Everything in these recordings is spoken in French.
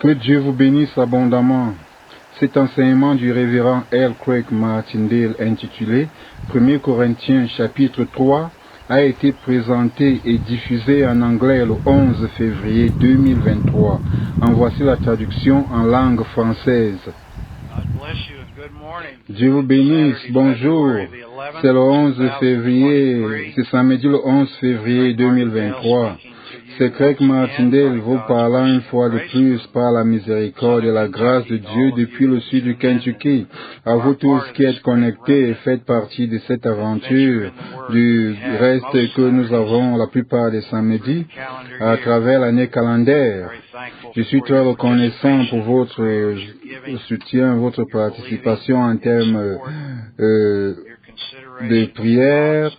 Que Dieu vous bénisse abondamment. Cet enseignement du révérend L. Craig Martindale intitulé 1 Corinthiens chapitre 3 a été présenté et diffusé en anglais le 11 février 2023. En voici la traduction en langue française. Dieu vous bénisse, bonjour. C'est le 11 février, c'est samedi le 11 février 2023. C'est Craig Martindale vous parlant une fois de plus par la miséricorde et la grâce de Dieu depuis le sud du Kentucky. À vous tous qui êtes connectés et faites partie de cette aventure du reste que nous avons la plupart des samedis à travers l'année calendaire. Je suis très reconnaissant pour votre soutien, votre participation en termes de prière,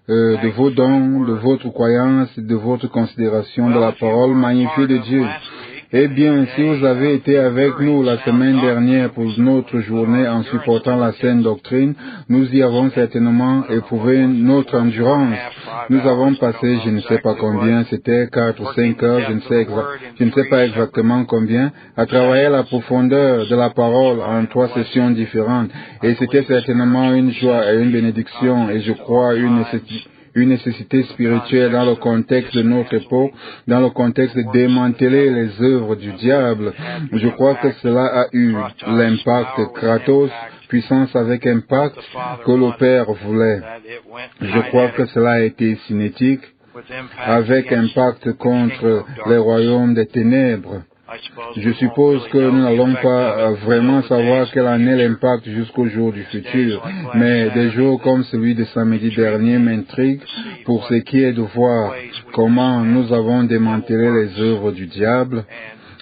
de vos dons, de votre croyance, de votre considération de la parole magnifique de Dieu. Eh bien, si vous avez été avec nous la semaine dernière pour notre journée en supportant la saine doctrine, nous y avons certainement éprouvé notre endurance. Nous avons passé, je ne sais pas combien, c'était 4 ou 5 heures, je ne sais pas exactement combien, à travailler la profondeur de la parole en 3 sessions différentes. Et c'était certainement une joie et une bénédiction, et je crois une nécessité spirituelle dans le contexte de notre époque, dans le contexte de démanteler les œuvres du diable. Je crois que cela a eu l'impact Kratos, puissance avec impact, que le Père voulait. Je crois que cela a été cinétique, avec impact contre les royaumes des ténèbres. Je suppose que nous n'allons pas vraiment savoir quel en est l'impact jusqu'au jour du futur, mais des jours comme celui de samedi dernier m'intriguent pour ce qui est de voir comment nous avons démantelé les œuvres du diable,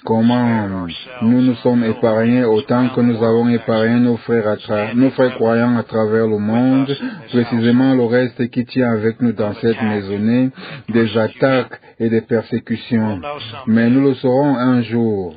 comment nous nous sommes épargnés autant que nous avons épargné nos frères croyants à travers le monde, précisément le reste qui tient avec nous dans cette maisonnée, des attaques et des persécutions. Mais nous le saurons un jour.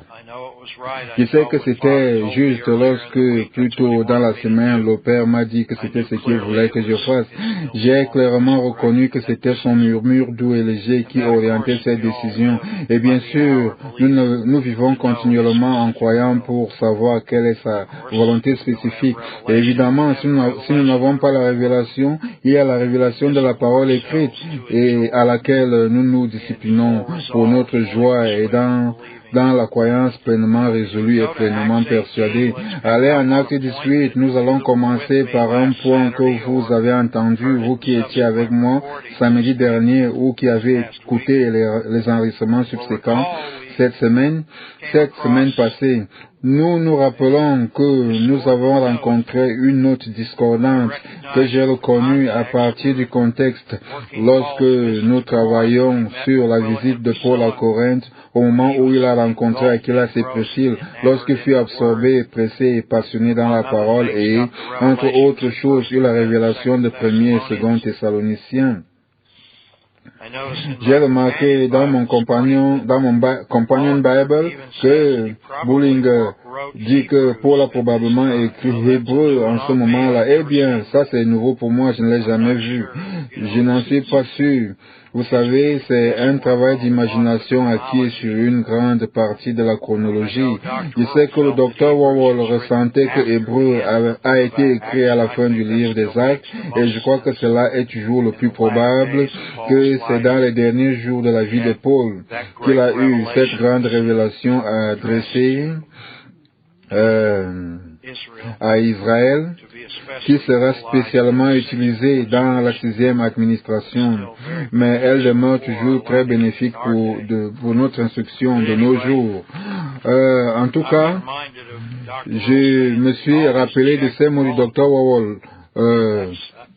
Je sais que c'était juste lorsque, plus tôt dans la semaine, le Père m'a dit que c'était ce qu'il voulait que je fasse. J'ai clairement reconnu que c'était son murmure doux et léger qui orientait cette décision. Et bien sûr, nous vivons continuellement en croyant pour savoir quelle est sa volonté spécifique. Et évidemment, si nous n'avons pas la révélation, il y a la révélation de la parole écrite et à laquelle nous nous disciplinons pour notre joie et dans la croyance pleinement résolue et pleinement persuadée. Allez en acte 18, nous allons commencer par un point que vous avez entendu, vous qui étiez avec moi samedi dernier ou qui avez écouté les enregistrements subséquents cette semaine passée. Nous nous rappelons que nous avons rencontré une note discordante que j'ai reconnue à partir du contexte lorsque nous travaillions sur la visite de Paul à Corinthe au moment où il a rencontré Aquila et Priscille, lorsqu'il fut absorbé, pressé et passionné dans la parole et, entre autres choses, eu la révélation de 1er et 2 Thessaloniciens. J'ai remarqué dans mon companion Bible que Bullinger dit que Paul a probablement écrit Hébreu en ce moment-là. Eh bien, ça c'est nouveau pour moi, je ne l'ai jamais vu. Je n'en suis pas sûr. Vous savez, c'est un travail d'imagination acquis sur une grande partie de la chronologie. Je sais que le docteur Wawol ressentait que Hébreu a été écrit à la fin du livre des Actes, et je crois que cela est toujours le plus probable, que c'est dans les derniers jours de la vie de Paul qu'il a eu cette grande révélation à adresser à Israël, qui sera spécialement utilisée dans la 6e administration, mais elle demeure toujours très bénéfique pour notre instruction de nos jours. En tout cas, je me suis rappelé de ces mots du Dr. Wawol,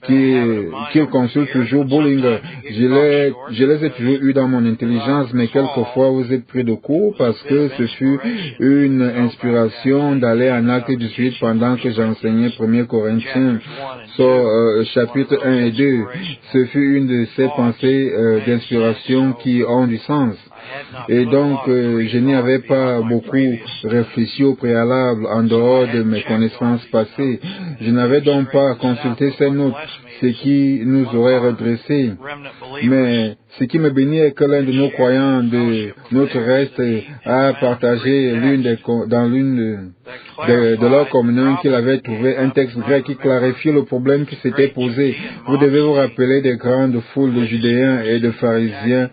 qu'il consulte toujours Bullinger. Je les ai toujours eus dans mon intelligence, mais quelquefois vous êtes pris de court parce que ce fut une inspiration d'aller en acte 18 pendant que j'enseignais 1 Corinthiens, chapitre 1 et 2. Ce fut une de ces pensées d'inspiration qui ont du sens. Et donc, je n'y avais pas beaucoup réfléchi au préalable en dehors de mes connaissances passées. Je n'avais donc pas consulté ces notes, ce qui nous aurait redressés. Mais ce qui me bénit est que l'un de nos croyants de notre reste a partagé dans l'une de leurs communions qu'il avait trouvé un texte grec qui clarifiait le problème qui s'était posé. Vous devez vous rappeler des grandes foules de Judéens et de pharisiens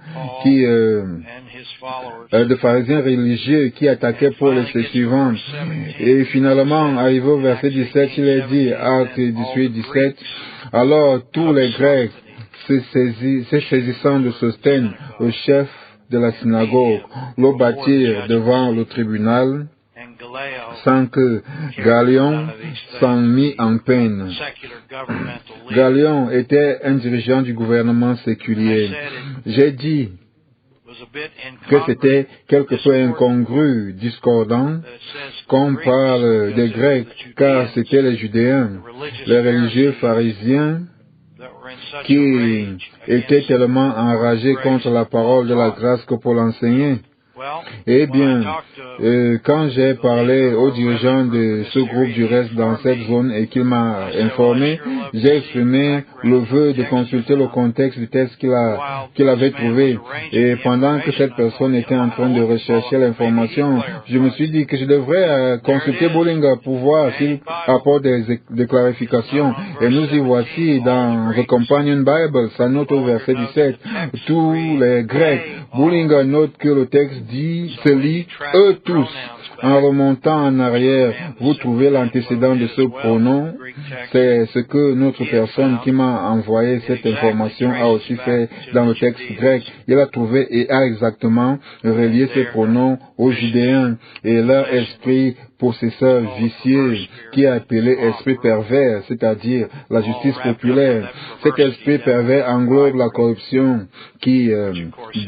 de pharisiens religieux qui attaquaient Paul et ses suivants. Et finalement, arrivé au verset 17, il est dit, Acte 18-17, alors tous les Grecs se saisissant de Sosthène, au chef de la synagogue, le bâtirent devant le tribunal, sans que Galion s'en mit en peine. Galion était un dirigeant du gouvernement séculier. J'ai dit que c'était quelque peu incongru, discordant, qu'on parle des Grecs, car c'étaient les Judéens, les religieux pharisiens, qui étaient tellement enragés contre la parole de la grâce que Paul enseignait. Eh bien, quand j'ai parlé au dirigeant de ce groupe du reste dans cette zone et qu'il m'a informé, j'ai exprimé le vœu de consulter le contexte du texte qu'il avait trouvé. Et pendant que cette personne était en train de rechercher l'information, je me suis dit que je devrais consulter Bullinger pour voir s'il apporte des clarifications. Et nous y voici dans The Companion Bible, sa note au verset 17. Tous les Grecs, Bullinger note que le texte se lit « eux tous ». En remontant en arrière, vous trouvez l'antécédent de ce pronom. C'est ce que notre personne qui m'a envoyé cette information a aussi fait dans le texte grec. Il a trouvé et a exactement relié ces pronoms aux Judéens et leur esprit possesseur vicieux qui est appelé esprit pervers, c'est-à-dire la justice populaire. Cet esprit pervers englobe la corruption qui,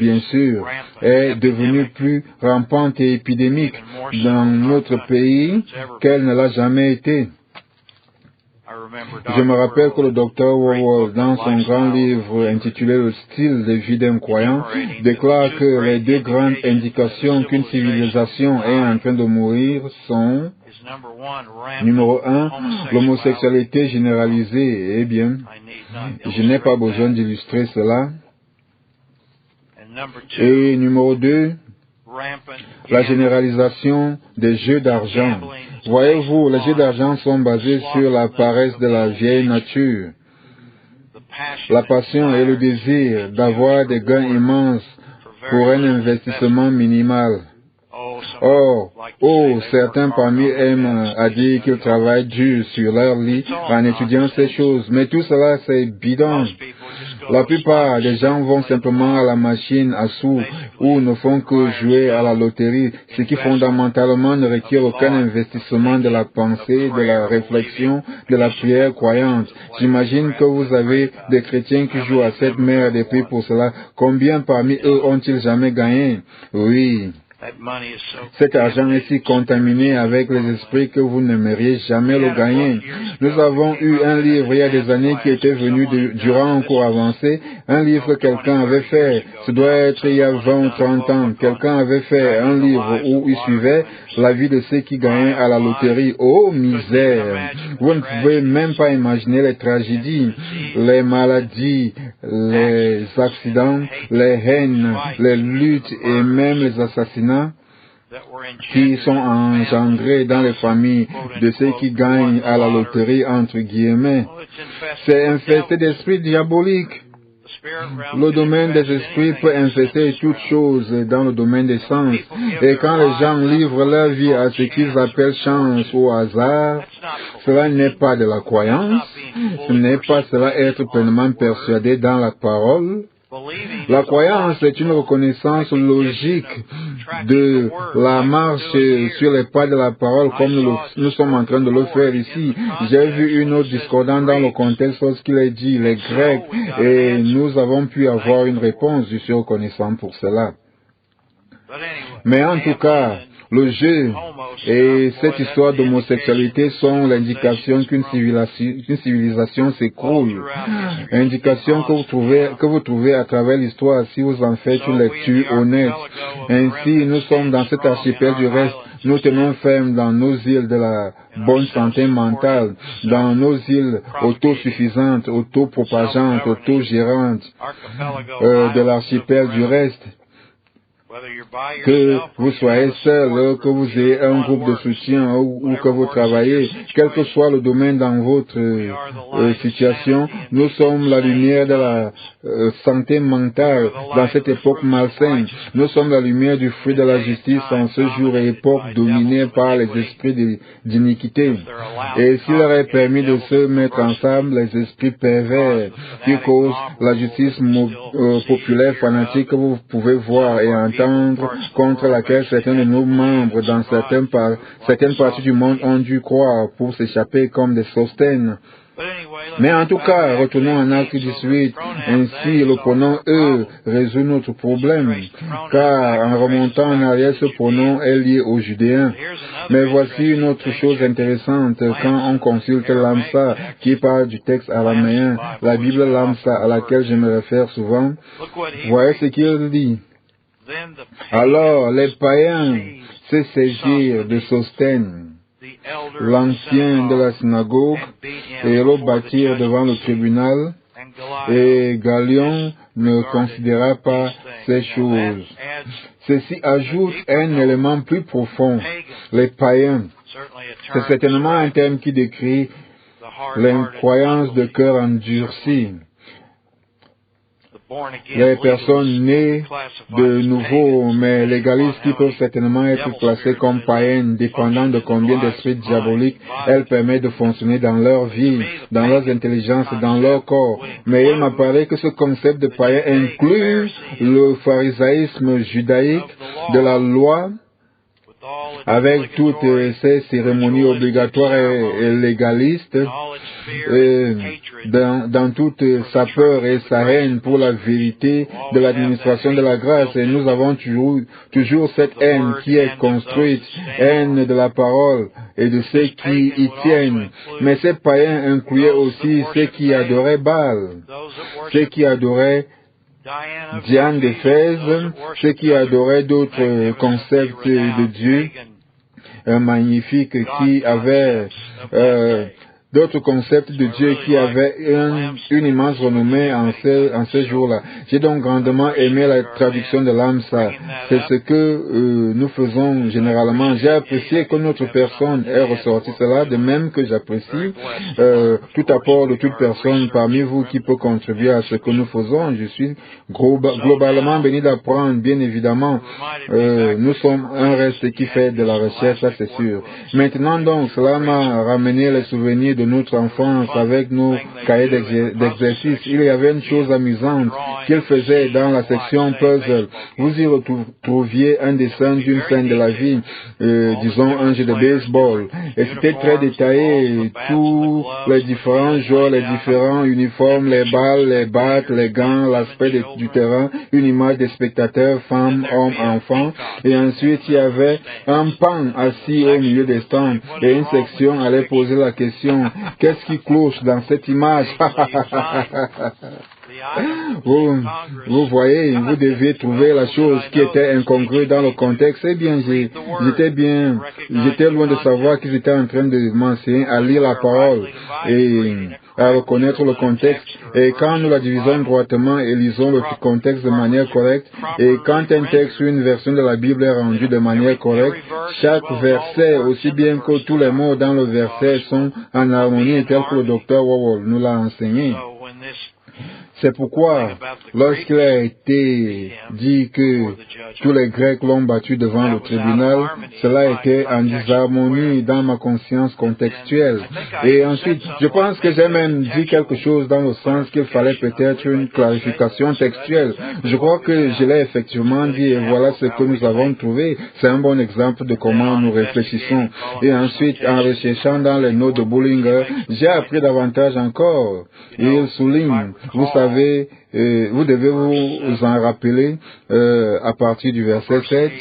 bien sûr, est devenue plus rampante et épidémique dans notre pays qu'elle ne l'a jamais été. Je me rappelle que le docteur Wawel, dans son grand livre intitulé Le style de vie d'un croyant, déclare que les deux grandes indications qu'une civilisation est en train de mourir sont, numéro 1, l'homosexualité généralisée. Eh bien, je n'ai pas besoin d'illustrer cela. Et numéro 2, la généralisation des jeux d'argent. Voyez-vous, les jeux d'argent sont basés sur la paresse de la vieille nature, la passion et le désir d'avoir des gains immenses pour un investissement minimal. Or, certains parmi eux aiment à dire qu'ils travaillent dur sur leur lit en étudiant ces choses, mais tout cela c'est bidon. La plupart des gens vont simplement à la machine à sous ou ne font que jouer à la loterie, ce qui fondamentalement ne requiert aucun investissement de la pensée, de la réflexion, de la prière croyante. J'imagine que vous avez des chrétiens qui jouent à cette merde et puis pour cela, combien parmi eux ont-ils jamais gagné? Oui. Cet argent est si contaminé avec les esprits que vous n'aimeriez jamais le gagner. Nous avons eu un livre il y a des années qui était venu durant un cours avancé, un livre que quelqu'un avait fait, ce doit être il y a 20 ou 30 ans, quelqu'un avait fait un livre où il suivait la vie de ceux qui gagnaient à la loterie. Oh misère! Vous ne pouvez même pas imaginer les tragédies, les maladies, les accidents, les haines, les luttes et même les assassinats qui sont engendrés dans les familles de ceux qui gagnent à la loterie, entre guillemets. C'est infesté d'esprits diaboliques. Le domaine des esprits peut infester toutes choses dans le domaine des sens. Et quand les gens livrent leur vie à ce qu'ils appellent chance ou hasard, cela n'est pas de la croyance, ce n'est pas cela être pleinement persuadé dans la parole. La croyance est une reconnaissance logique de la marche sur les pas de la parole comme nous sommes en train de le faire ici. J'ai vu une autre discordance dans le contexte lorsqu'il est dit les Grecs et nous avons pu avoir une réponse. Je suis reconnaissant pour cela. Mais en tout cas, Le jeu et cette histoire d'homosexualité sont l'indication qu'une civilisation s'écroule. Indication que vous trouvez à travers l'histoire si vous en faites une lecture honnête. Ainsi, nous sommes dans cet archipel du reste. Nous tenons ferme dans nos îles de la bonne santé mentale, dans nos îles autosuffisantes, autopropagantes, autogérantes de l'archipel du reste. Que vous soyez seul, que vous ayez un groupe de soutien ou que vous travaillez, quel que soit le domaine dans votre situation, nous sommes la lumière de la santé mentale dans cette époque malsaine. Nous sommes la lumière du fruit de la justice en ce jour et époque dominée par les esprits d'iniquité. Et s'il leur est permis de se mettre ensemble, les esprits pervers qui causent la justice populaire fanatique que vous pouvez voir et entendre, contre laquelle certains de nos membres dans certaines parties du monde ont dû croire pour s'échapper comme des Sosthènes. Mais en tout cas, retournons en Acte 18, ainsi le pronom « eux » résout notre problème, car en remontant en arrière, ce pronom est lié aux Judéens. Mais voici une autre chose intéressante, quand on consulte l'Amsa, qui parle du texte araméen, la Bible l'Amsa à laquelle je me réfère souvent, voyez ce qu'il dit. Alors les païens se saisirent de Sosthène, l'ancien de la synagogue, et le battirent devant le tribunal, et Galion ne considéra pas ces choses. Ceci ajoute un élément plus profond. Les païens, c'est certainement un terme qui décrit l'incroyance de cœur endurci. Les personnes nées de nouveau, mais légalistes qui peuvent certainement être classées comme païennes, dépendant de combien d'esprits diaboliques elles permettent de fonctionner dans leur vie, dans leurs intelligences, dans leur corps. Mais il m'apparaît que ce concept de païen inclut le pharisaïsme judaïque de la loi, avec toutes ces cérémonies obligatoires et légalistes, dans toute sa peur et sa haine pour la vérité de l'administration de la grâce. Et nous avons toujours cette haine qui est construite, haine de la parole et de ceux qui y tiennent. Mais ces païens incluaient aussi ceux qui adoraient Baal, ceux qui adoraient Diane d'Éphèse, ceux qui adoraient d'autres concepts de Dieu magnifiques, qui avaient d'autres concepts de Dieu qui avaient une immense renommée en ce jour-là. J'ai donc grandement aimé la traduction de l'Amsa. C'est ce que nous faisons généralement. J'ai apprécié que notre personne ait ressorti cela, de même que j'apprécie tout apport de toute personne parmi vous qui peut contribuer à ce que nous faisons. Je suis globalement béni d'apprendre, bien évidemment. Nous sommes un reste qui fait de la recherche, ça c'est sûr. Maintenant donc, cela m'a ramené les souvenirs de notre enfance avec nos cahiers d'exercice. Il y avait une chose amusante qu'il faisait dans la section puzzle. Vous y retrouviez un dessin d'une scène de la vie, disons un jeu de baseball. Et c'était très détaillé, tous les différents joueurs, les différents uniformes, les balles, les battes, les gants, l'aspect du terrain, une image des spectateurs, femmes, hommes, enfants. Et ensuite, il y avait un pan assis au milieu des stands. Et une section allait poser la question: qu'est-ce qui cloche dans cette image? Vous voyez, vous deviez trouver la chose qui était incongrue dans le contexte. Eh bien, j'étais loin de savoir qu'ils étaient en train de m'enseigner à lire la parole et à reconnaître le contexte. Et quand nous la divisons droitement et lisons le contexte de manière correcte, et quand un texte ou une version de la Bible est rendue de manière correcte, chaque verset, aussi bien que tous les mots dans le verset, sont en harmonie, tel que le docteur Wowell nous l'a enseigné. C'est pourquoi, lorsqu'il a été dit que tous les Grecs l'ont battu devant le tribunal, cela était en disharmonie dans ma conscience contextuelle. Et ensuite, je pense que j'ai même dit quelque chose dans le sens qu'il fallait peut-être une clarification textuelle. Je crois que je l'ai effectivement dit et voilà ce que nous avons trouvé. C'est un bon exemple de comment nous réfléchissons. Et ensuite, en recherchant dans les notes de Bullinger, j'ai appris davantage encore. Et il souligne, vous savez, vous devez vous en rappeler à partir du verset 7.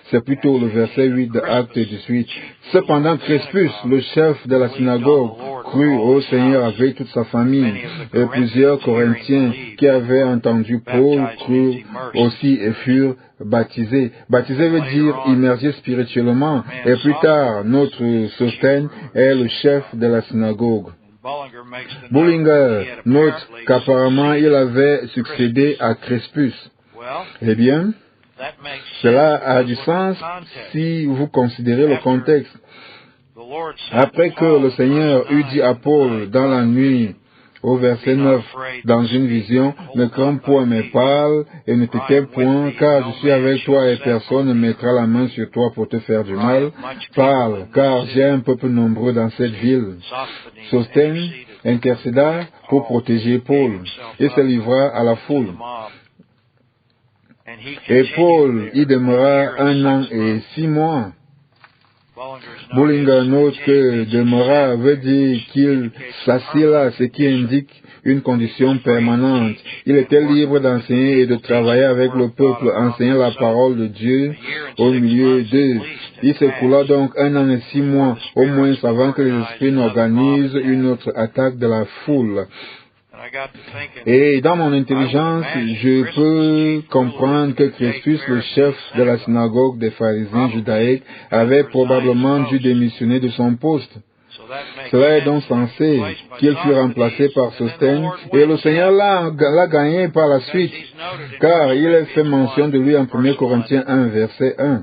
C'est plutôt le verset 8 de Acte 18. Cependant, Crispus, le chef de la synagogue, crut au Seigneur avec toute sa famille. Et plusieurs Corinthiens qui avaient entendu Paul crurent aussi et furent baptisés. Baptisé veut dire immergé spirituellement. Et plus tard, notre Sosthène est le chef de la synagogue. Bullinger note qu'apparemment il avait succédé à Crispus. Eh bien, cela a du sens si vous considérez le contexte. Après que le Seigneur eut dit à Paul dans la nuit, au verset 9, dans une vision, ne crains point, mais parle et ne t'étais point, car je suis avec toi et personne ne mettra la main sur toi pour te faire du mal. Parle, car j'ai un peuple nombreux dans cette ville. Sosthène intercéda pour protéger Paul et se livra à la foule. Et Paul y demeura 1 an et 6 mois. Bullinger note que demeura veut dire qu'il s'assit là, ce qui indique une condition permanente. Il était libre d'enseigner et de travailler avec le peuple, enseignant la parole de Dieu au milieu d'eux. Il s'écoula donc 1 an et 6 mois, au moins avant que les esprits n'organisent une autre attaque de la foule. Et dans mon intelligence, je peux comprendre que Crispus, le chef de la synagogue des pharisiens judaïques, avait probablement dû démissionner de son poste. Cela est donc censé qu'il fût remplacé par Sosthène, et le Seigneur l'a gagné par la suite, car il est fait mention de lui en 1 Corinthiens 1, verset 1.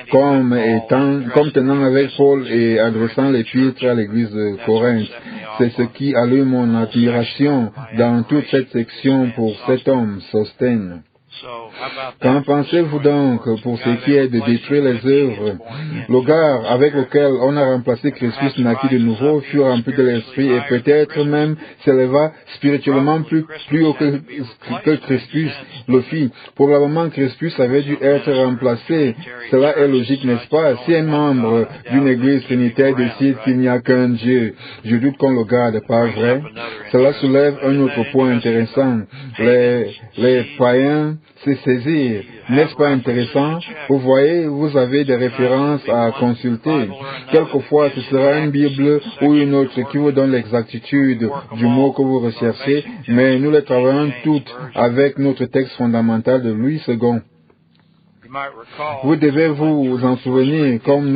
Comme tenant avec Paul et adressant l'épître à l'église de Corinthe. C'est ce qui allume mon admiration dans toute cette section pour cet homme, Sosthène. Qu'en pensez-vous donc pour ce qui est de détruire les œuvres? Le gars avec lequel on a remplacé Crispus naquit de nouveau, fut rempli de l'esprit et peut-être même s'éleva spirituellement plus haut que Crispus le fit. Probablement Crispus avait dû être remplacé. Cela est logique, n'est-ce pas? Si un membre d'une église trinitaire décide qu'il n'y a qu'un Dieu, je doute qu'on le garde, pas vrai? Cela soulève un autre point intéressant. Les païens se saisir. N'est-ce pas intéressant? Vous voyez, vous avez des références à consulter. Quelquefois, ce sera une Bible ou une autre qui vous donne l'exactitude du mot que vous recherchez, mais nous les travaillons toutes avec notre texte fondamental de Louis II. Vous devez vous en souvenir, comme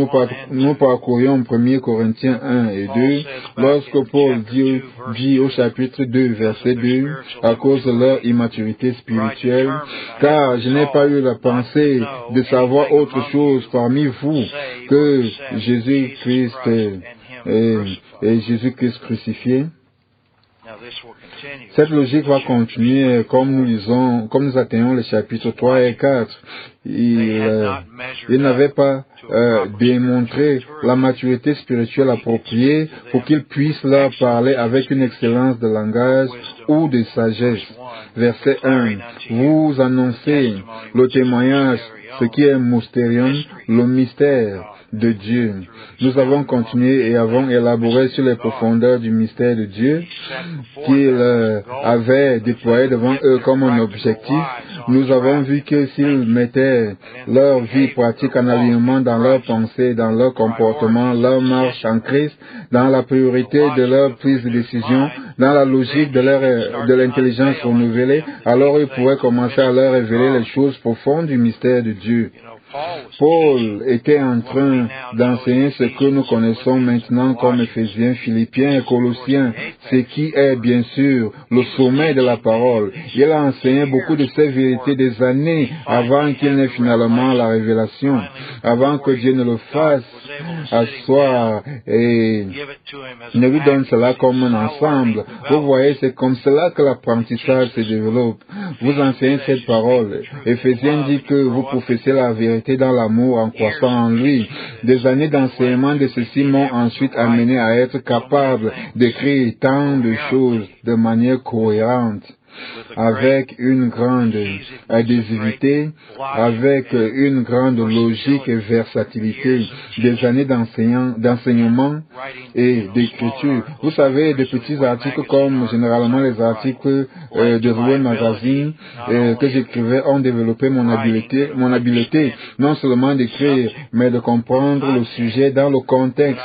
nous parcourions 1 Corinthiens 1 et 2, lorsque Paul dit au chapitre 2, verset 2, à cause de leur immaturité spirituelle, car je n'ai pas eu la pensée de savoir autre chose parmi vous que Jésus-Christ et Jésus-Christ crucifié. Cette logique va continuer comme nous atteignons les chapitres 3 et 4. Il n'avait pas démontré la maturité spirituelle appropriée pour qu'il puisse leur parler avec une excellence de langage ou de sagesse. Verset 1. Vous annoncez le témoignage, ce qui est mystérium, le mystère de Dieu. Nous avons continué et avons élaboré sur les profondeurs du mystère de Dieu qu'il avait déployé devant eux comme un objectif. Nous avons vu que s'ils mettaient leur vie pratique en alignement dans leurs pensées, dans leur comportement, leur marche en Christ, dans la priorité de leur prise de décision, dans la logique de l'intelligence renouvelée, alors ils pourraient commencer à leur révéler les choses profondes du mystère de Dieu. Paul était en train d'enseigner ce que nous connaissons maintenant comme Éphésiens, Philippiens et Colossiens, ce qui est bien sûr le sommet de la parole. Il a enseigné beaucoup de ces vérités des années avant qu'il n'ait finalement la révélation, avant que Dieu ne le fasse asseoir et ne lui donne cela comme un ensemble. Vous voyez, c'est comme cela que l'apprentissage se développe. Vous enseignez cette parole. Éphésiens dit que vous professez la vérité dans l'amour en croissant en lui. Des années d'enseignement de ceci m'ont ensuite amené à être capable d'écrire tant de choses de manière cohérente. avec une grande adhésivité, avec une grande logique et versatilité, des années d'enseignement et d'écriture. Vous savez, des petits articles comme généralement les articles de Rouen Magazine que j'écrivais ont développé mon habileté, non seulement d'écrire, mais de comprendre le sujet dans le contexte,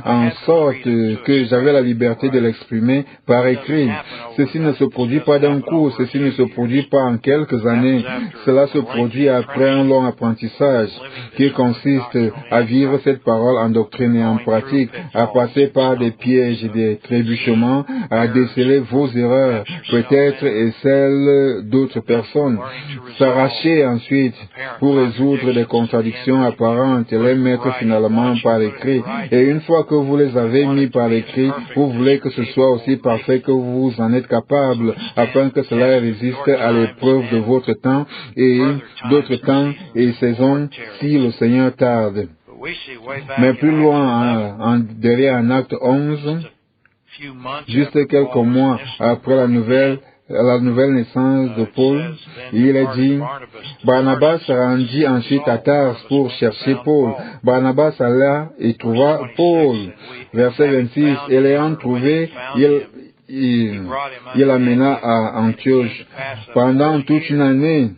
en sorte que j'avais la liberté de l'exprimer par écrit. Ceci ne se produit pas d'un coup, ceci ne se produit pas en quelques années, cela se produit après un long apprentissage qui consiste à vivre cette parole en doctrine et en pratique, à passer par des pièges et des trébuchements, à déceler vos erreurs, peut-être et celles d'autres personnes, s'arracher ensuite pour résoudre des contradictions apparentes et les mettre finalement par écrit. Et une fois que vous les avez mis par écrit, vous voulez que ce soit aussi parfait que vous en êtes capable, afin que cela résiste à l'épreuve de votre temps et d'autres temps et saisons si le Seigneur tarde. Mais plus loin, derrière en acte 11, juste quelques mois après la nouvelle naissance de Paul, il est dit, Barnabas se rendit ensuite à Tars pour chercher Paul. Barnabas alla et trouva Paul. Verset 26, et l'ayant trouvé, il l'amena à Antioche. Pendant toute une année,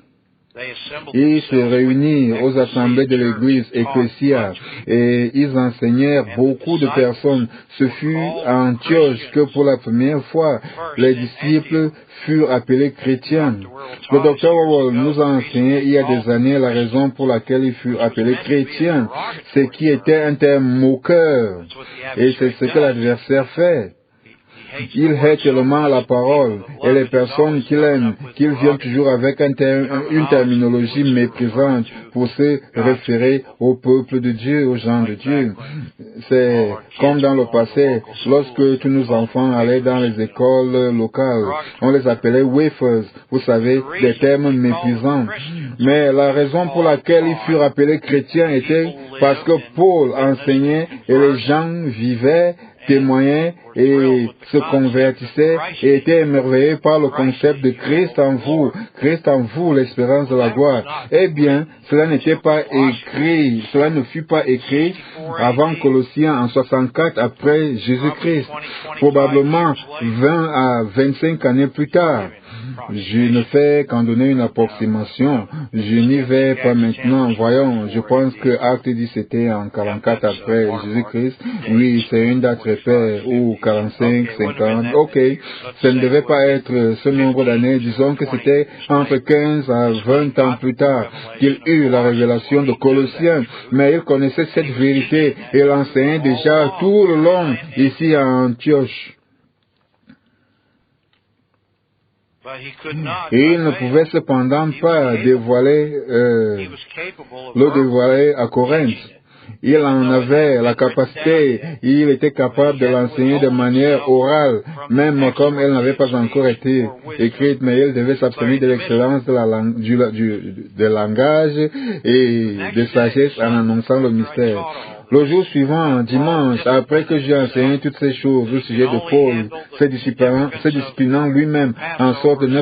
ils se réunirent aux assemblées de l'église ecclésiale et ils enseignèrent beaucoup de personnes. Ce fut à Antioche que pour la première fois, les disciples furent appelés chrétiens. Le docteur Wall nous a enseigné il y a des années la raison pour laquelle ils furent appelés chrétiens. C'est qui était un terme moqueur. Et c'est ce que l'adversaire fait. Il hait tellement la parole et les personnes qu'il aime qu'il vient toujours avec une terminologie méprisante pour se référer au peuple de Dieu, aux gens de Dieu. C'est comme dans le passé, lorsque tous nos enfants allaient dans les écoles locales, on les appelait wafers, vous savez, des termes méprisants. Mais la raison pour laquelle ils furent appelés chrétiens était parce que Paul enseignait et les gens vivaient, témoignaient et se convertissaient et étaient émerveillés par le concept de Christ en vous, l'espérance de la gloire. Eh bien, cela n'était pas écrit, cela ne fut pas écrit avant Colossiens en 64 après Jésus-Christ, probablement 20 à 25 années plus tard. Je ne fais qu'en donner une approximation. Je n'y vais pas maintenant. Voyons, je pense que Acte 10 c'était en 44 après Jésus-Christ. Oui, c'est une date repère, ou 45, 50. Ok, ça ne devait pas être ce nombre d'années. Disons que c'était entre 15 à 20 ans plus tard qu'il eut la révélation de Colossiens. Mais il connaissait cette vérité et l'enseignait déjà tout le long ici à Antioche. Et il ne pouvait cependant pas le dévoiler à Corinthe. Il en avait la capacité, il était capable de l'enseigner de manière orale, même comme elle n'avait pas encore été écrite, mais il devait s'abstenir de l'excellence de langage et de sagesse en annonçant le mystère. Le jour suivant, dimanche, après que j'ai enseigné toutes ces choses au sujet de Paul, se disciplinant lui-même en sorte de ne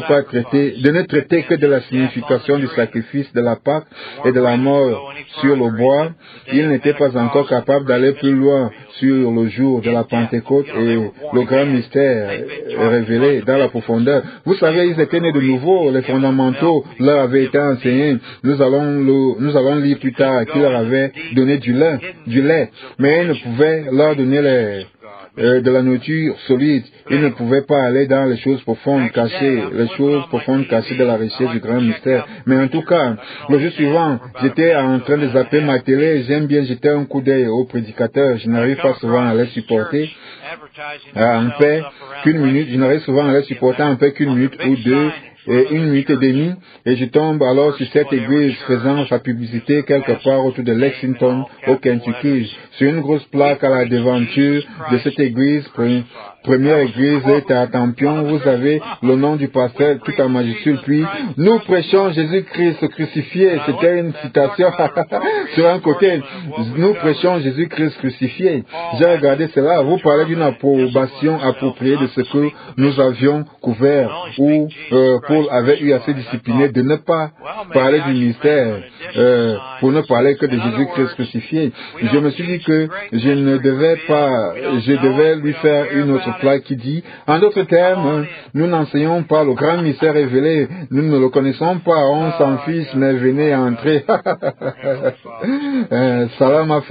traiter que de la signification du sacrifice de la Pâque et de la mort sur le bois, il n'était pas encore capable d'aller plus loin sur le jour de la Pentecôte et le grand mystère révélé dans la profondeur. Vous savez, ils étaient nés de nouveau, les fondamentaux leur avaient été enseignés. Nous allons lire plus tard qu'il leur avait donné du lait, mais il ne pouvait leur donner de la nourriture solide. Il ne pouvait pas aller dans les choses profondes cachées de la richesse du grand mystère. Mais en tout cas, le jour suivant, j'étais en train de zapper ma télé, j'aime bien jeter un coup d'œil aux prédicateurs, je n'arrive pas souvent à les supporter en paix qu'une minute, qu'une minute ou deux, et 1 minute et demie, et je tombe alors sur cette église faisant sa publicité quelque part autour de Lexington, au Kentucky. Sur une grosse plaque à la devanture de cette église première église est à Tampion, vous avez le nom du pasteur tout en majuscule, puis nous prêchons Jésus-Christ crucifié. C'était une citation sur un côté. Nous prêchons Jésus-Christ crucifié. J'ai regardé cela. Vous parlez d'une approbation appropriée de ce que nous avions couvert, où Paul avait eu assez discipliné de ne pas parler du mystère, pour ne parler que de Jésus-Christ crucifié. Je me suis dit que je devais lui faire une autre plaque qui dit, en d'autres termes, nous n'enseignons pas le grand mystère révélé, nous ne le connaissons pas, on s'en fiche, mais venez entrer. Cela m'a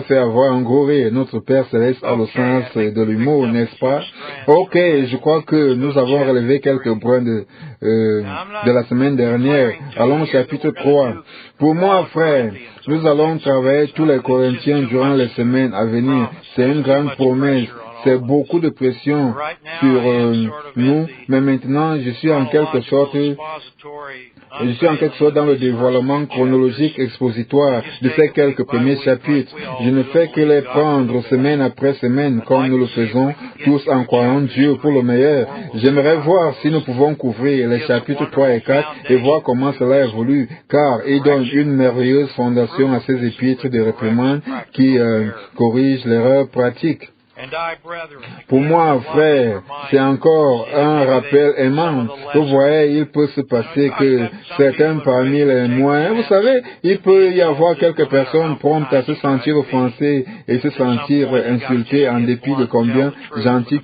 fait avoir un gros rire. Notre Père Céleste a le sens de l'humour, n'est-ce pas? Ok, je crois que nous avons relevé quelques points de la semaine dernière. Allons au chapitre 3. Pour moi, frère, nous allons travailler tous les Corinthiens durant les semaines à venir. C'est une grande promesse. C'est beaucoup de pression sur nous, mais maintenant je suis en quelque sorte dans le dévoilement chronologique expositoire de ces quelques premiers chapitres. Je ne fais que les prendre semaine après semaine, comme nous le faisons tous en croyant Dieu pour le meilleur. J'aimerais voir si nous pouvons couvrir les chapitres 3 et 4 et voir comment cela évolue, car il donne une merveilleuse fondation à ces épîtres de réprimande qui corrigent l'erreur pratique. Pour moi, frère, c'est encore un rappel aimant. Vous voyez, il peut se passer que certains parmi les moyens, vous savez, il peut y avoir quelques personnes promptes à se sentir offensées et se sentir insultées en dépit de combien gentil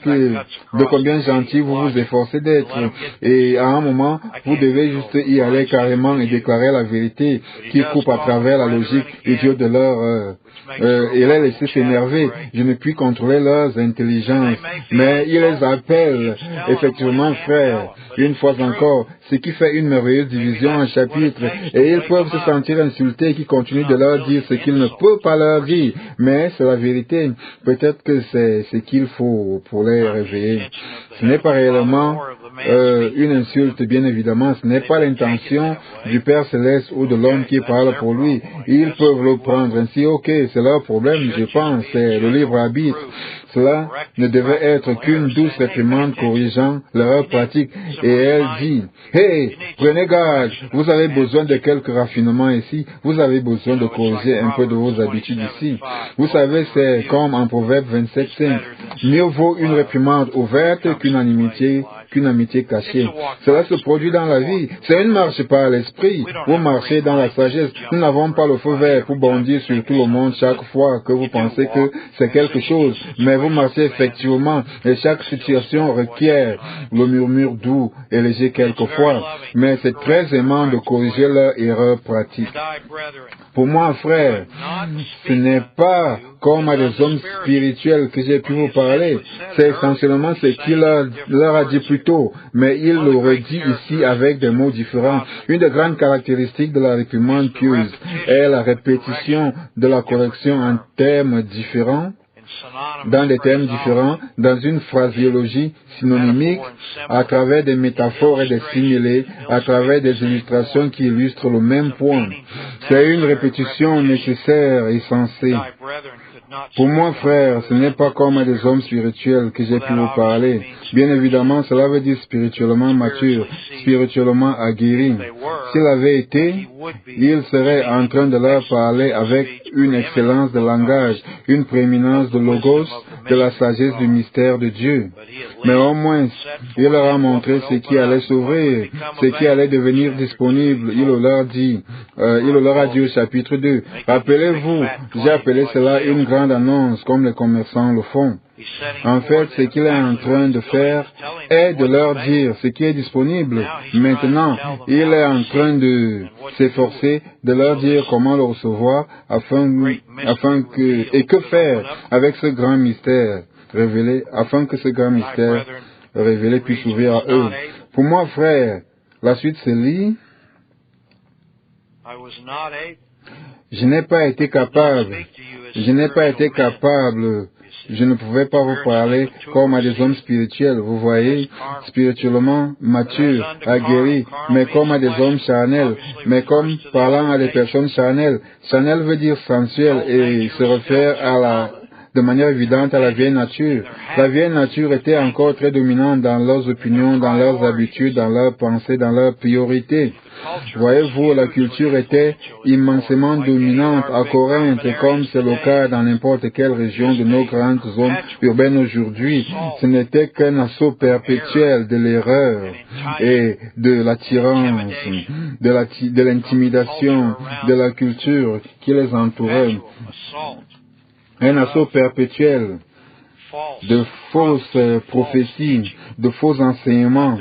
vous vous efforcez d'être. Et à un moment, vous devez juste y aller carrément et déclarer la vérité qui coupe à travers la logique idiote de leur et les laisser s'énerver. Je ne puis contrôler leurs intelligences, mais il les appelle effectivement frères. Une fois encore, ce qui fait une merveilleuse division en chapitres, et ils peuvent se sentir insultés qui continuent de leur dire ce qu'ils ne peuvent pas leur dire, mais c'est la vérité. Peut-être que c'est ce qu'il faut pour les réveiller. Ce n'est pas réellement une insulte, bien évidemment. Ce n'est pas l'intention du Père Céleste ou de l'homme qui parle pour lui. Ils peuvent le prendre ainsi. Ok, c'est leur problème, je pense. C'est le libre arbitre. Cela ne devait être qu'une douce réprimande corrigeant l'erreur pratique. Et elle dit, « Hey, prenez garde, vous avez besoin de quelques raffinements ici, vous avez besoin de corriger un peu de vos habitudes ici. » Vous savez, c'est comme en Proverbe 27:5. Mieux vaut une réprimande ouverte qu'une amitié cachée. Cela se produit dans la vie. C'est une marche par l'esprit. Vous marchez dans la sagesse. Nous n'avons pas le feu vert pour bondir sur tout le monde chaque fois que vous pensez que c'est quelque chose. Mais vous marchez effectivement et chaque situation requiert le murmure doux et léger quelquefois. Mais c'est très aimant de corriger leur erreur pratique. Pour moi, frère, ce n'est pas comme à des hommes spirituels que j'ai pu vous parler. C'est essentiellement ce qu'il leur a dit plus tôt, mais il l'aurait dit ici avec des mots différents. Une des grandes caractéristiques de la réprimande pieuse est la répétition de la correction en termes différents, dans des termes différents, dans une phraséologie synonymique, à travers des métaphores et des similés, à travers des illustrations qui illustrent le même point. C'est une répétition nécessaire et sensée. Pour moi, frère, ce n'est pas comme à des hommes spirituels que j'ai pu vous parler. Bien évidemment, cela veut dire spirituellement mature, spirituellement aguerri. S'il avait été, il serait en train de leur parler avec une excellence de langage, une prééminence de logos, de la sagesse du mystère de Dieu. Mais au moins, il leur a montré ce qui allait s'ouvrir, ce qui allait devenir disponible. Il leur a dit au chapitre 2, rappelez-vous, j'ai appelé cela une grande annonce, comme les commerçants le font. En fait, ce qu'il est en train de faire est de leur dire ce qui est disponible. Maintenant, il est en train de s'efforcer de leur dire comment le recevoir et que faire avec ce grand mystère révélé, afin que ce grand mystère révélé puisse s'ouvrir à eux. Pour moi, frère, la suite se lit. Je n'ai pas été capable, je ne pouvais pas vous parler comme à des hommes spirituels, vous voyez, spirituellement matures, aguerris, mais comme à des hommes charnels, mais comme parlant à des personnes charnelles. Charnel veut dire sensuel et se réfère à de manière évidente à la vieille nature. La vieille nature était encore très dominante dans leurs opinions, dans leurs habitudes, dans leurs pensées, dans leurs priorités. Voyez-vous, la culture était immensément dominante à Corinthe, comme c'est le cas dans n'importe quelle région de nos grandes zones urbaines aujourd'hui. Ce n'était qu'un assaut perpétuel de l'erreur et de l'attirance, de l'intimidation, de la culture qui les entourait. Un assaut perpétuel de fausses prophéties, de faux enseignements,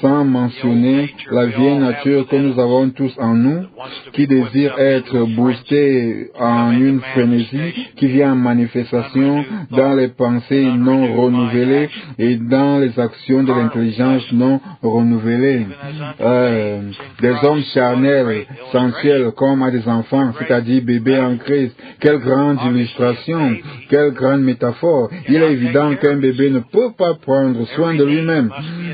sans mentionner la vieille nature que nous avons tous en nous, qui désire être boostée en une frénésie, qui vient en manifestation dans les pensées non renouvelées et dans les actions de l'intelligence non renouvelée. Des hommes charnels, sensuels, comme à des enfants, c'est-à-dire bébés en Christ. Quelle grande illustration, quelle grande métaphore. Il est évident qu'un bébé ne peut pas prendre soin de lui-même.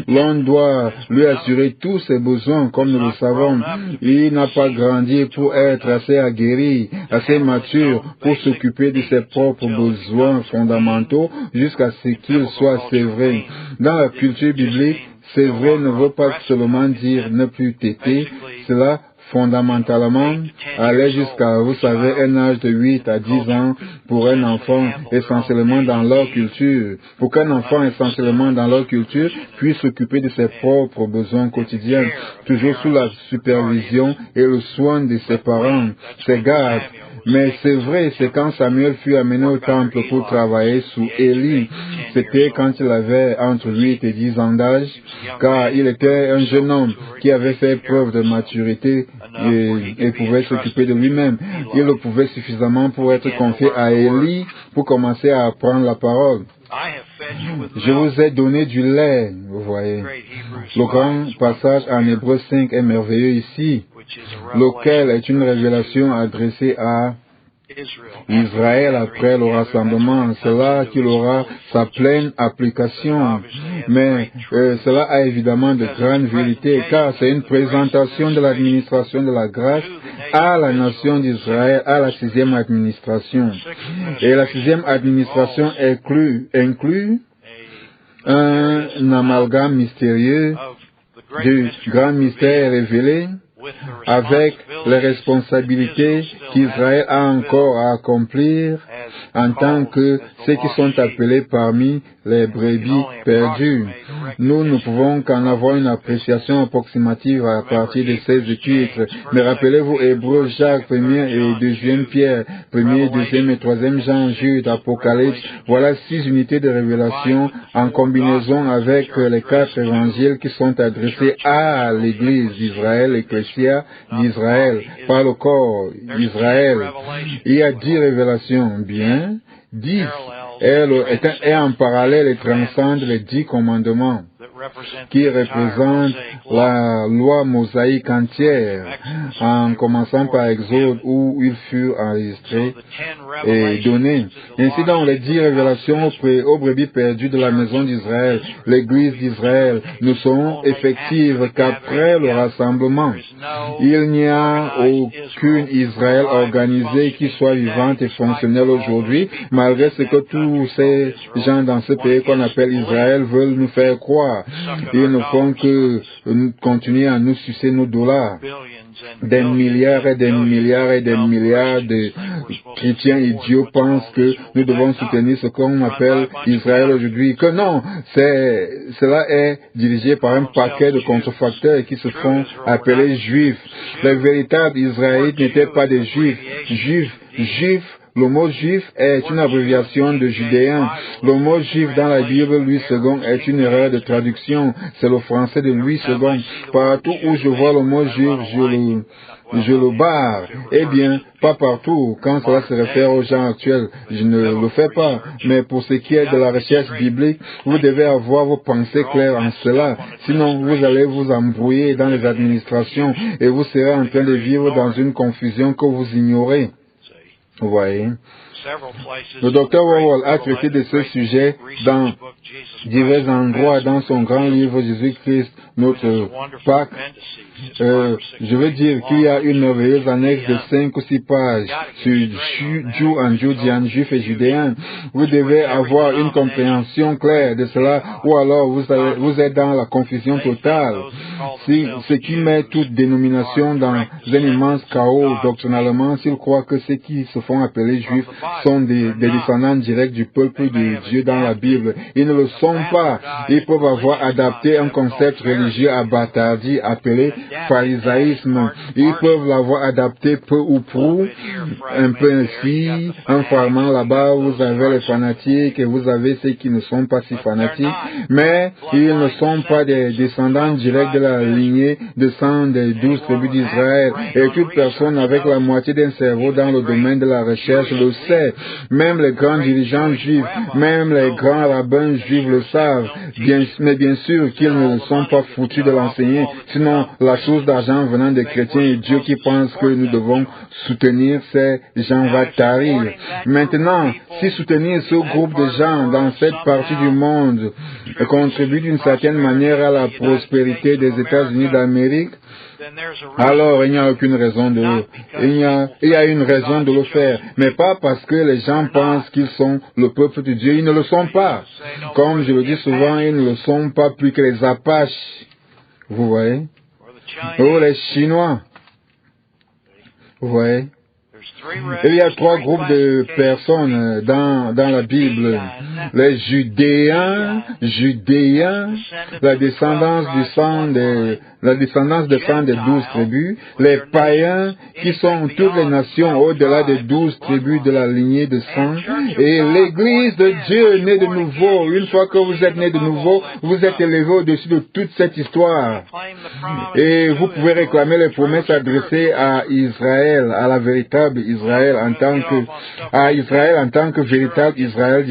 L'on doit lui assurer tous ses besoins, comme nous le savons. Il n'a pas grandi pour être assez aguerri, assez mature pour s'occuper de ses propres besoins fondamentaux jusqu'à ce qu'il soit sévré. Dans la culture biblique, sévré ne veut pas seulement dire ne plus téter, cela fondamentalement aller jusqu'à, vous savez, un âge de 8 à 10 ans pour un enfant essentiellement dans leur culture. Pour qu'un enfant essentiellement dans leur culture puisse s'occuper de ses propres besoins quotidiens, toujours sous la supervision et le soin de ses parents, ses gardes. Mais c'est vrai, c'est quand Samuel fut amené au temple pour travailler sous Élie. C'était quand il avait entre 8 et 10 ans d'âge, car il était un jeune homme qui avait fait preuve de maturité et pouvait s'occuper de lui-même. Il le pouvait suffisamment pour être confié à Élie pour commencer à apprendre la parole. Je vous ai donné du lait, vous voyez. Le grand passage en Hébreux 5 est merveilleux ici, lequel est une révélation adressée à Israël après le rassemblement. C'est là qu'il aura sa pleine application. Mais cela a évidemment de grandes vérités, car c'est une présentation de l'administration de la grâce à la nation d'Israël, à la 6e administration. Et la 6e administration inclut un amalgame mystérieux du grand mystère révélé avec les responsabilités qu'Israël a encore à accomplir en tant que ceux qui sont appelés parmi les brebis perdues. Nous ne pouvons qu'en avoir une appréciation approximative à partir de ces titres. Mais rappelez-vous, Hébreux, Jacques, 1er et 2e Pierre, 1er, 2e et 3e Jean, Jude, Apocalypse, voilà 6 unités de révélation en combinaison avec les 4 évangiles qui sont adressés à l'Église d'Israël, l'Ecclésia d'Israël, par le corps d'Israël. Il y a 10 révélations, bien, 10, et en parallèle et transcende les 10 commandements qui représentent la loi mosaïque entière, en commençant par Exode où ils furent enregistrés et donnés. Ainsi donc, les 10 révélations aux brebis perdues de la maison d'Israël, l'Église d'Israël, ne seront effectives qu'après le rassemblement. Il n'y a aucune Israël organisée qui soit vivante et fonctionnelle aujourd'hui, malgré ce que tous ces gens dans ce pays qu'on appelle Israël veulent nous faire croire. Ils ne font que continuer à nous sucer nos dollars. Des milliards et des milliards et des milliards de chrétiens idiots pensent que nous devons soutenir ce qu'on appelle Israël aujourd'hui. Que non, cela est dirigé par un paquet de contrefacteurs qui se font appeler juifs. Les véritables Israélites n'étaient pas des juifs. Juifs. Le mot juif est une abréviation de judéen. Le mot juif dans la Bible, Louis II, est une erreur de traduction. C'est le français de Louis II. Partout où je vois le mot juif, je le barre. Eh bien, pas partout. Quand cela se réfère aux gens actuels, je ne le fais pas. Mais pour ce qui est de la recherche biblique, vous devez avoir vos pensées claires en cela. Sinon, vous allez vous embrouiller dans les administrations et vous serez en train de vivre dans une confusion que vous ignorez. Vous voyez. Le docteur Wawol a traité de ce sujet dans divers endroits dans son grand livre Jésus-Christ, notre Pâques. Je veux dire qu'il y a une merveilleuse annexe de 5 ou 6 pages sur Jew and Judean, juif et judéen. Vous devez avoir une compréhension claire de cela, ou alors vous êtes dans la confusion totale. Ce qui met toute dénomination dans un immense chaos doctrinalement, s'ils croient que ceux qui se font appeler juifs sont des descendants directs du peuple de Dieu dans la Bible. Ils ne le sont pas. Ils peuvent avoir adapté un concept religieux à bâtardi appelé pharisaïsme. Ils peuvent l'avoir adapté peu ou prou, un peu ici, un fragment là-bas, vous avez les fanatiques et vous avez ceux qui ne sont pas si fanatiques, mais ils ne sont pas des descendants directs de la lignée de sang des 12 tribus d'Israël. Et toute personne avec la moitié d'un cerveau dans le domaine de la recherche le sait. Même les grands dirigeants juifs, même les grands rabbins juifs le savent. Mais bien sûr qu'ils ne sont pas foutus de l'enseigner. Sinon, la source d'argent venant des chrétiens et Dieu qui pense que nous devons soutenir ces gens va tarir. Maintenant, si soutenir ce groupe de gens dans cette partie du monde contribue d'une certaine manière à la prospérité des États-Unis d'Amérique, alors il n'y a aucune raison il y a une raison de le faire, mais pas parce que les gens pensent qu'ils sont le peuple de Dieu. Ils ne le sont pas. Comme je le dis souvent, ils ne le sont pas plus que les Apaches. Vous voyez? Ou les Chinois. Vous voyez? Il y a 3 groupes de personnes dans la Bible. Les Judéens, la descendance du sang des 12 tribus, les païens qui sont toutes les nations au-delà des 12 tribus de la lignée de sang, et l'Église de Dieu née de nouveau. Une fois que vous êtes né de nouveau, vous êtes élevé au-dessus de toute cette histoire. Et vous pouvez réclamer les promesses adressées à Israël, à la véritable Israël en tant que véritable Israël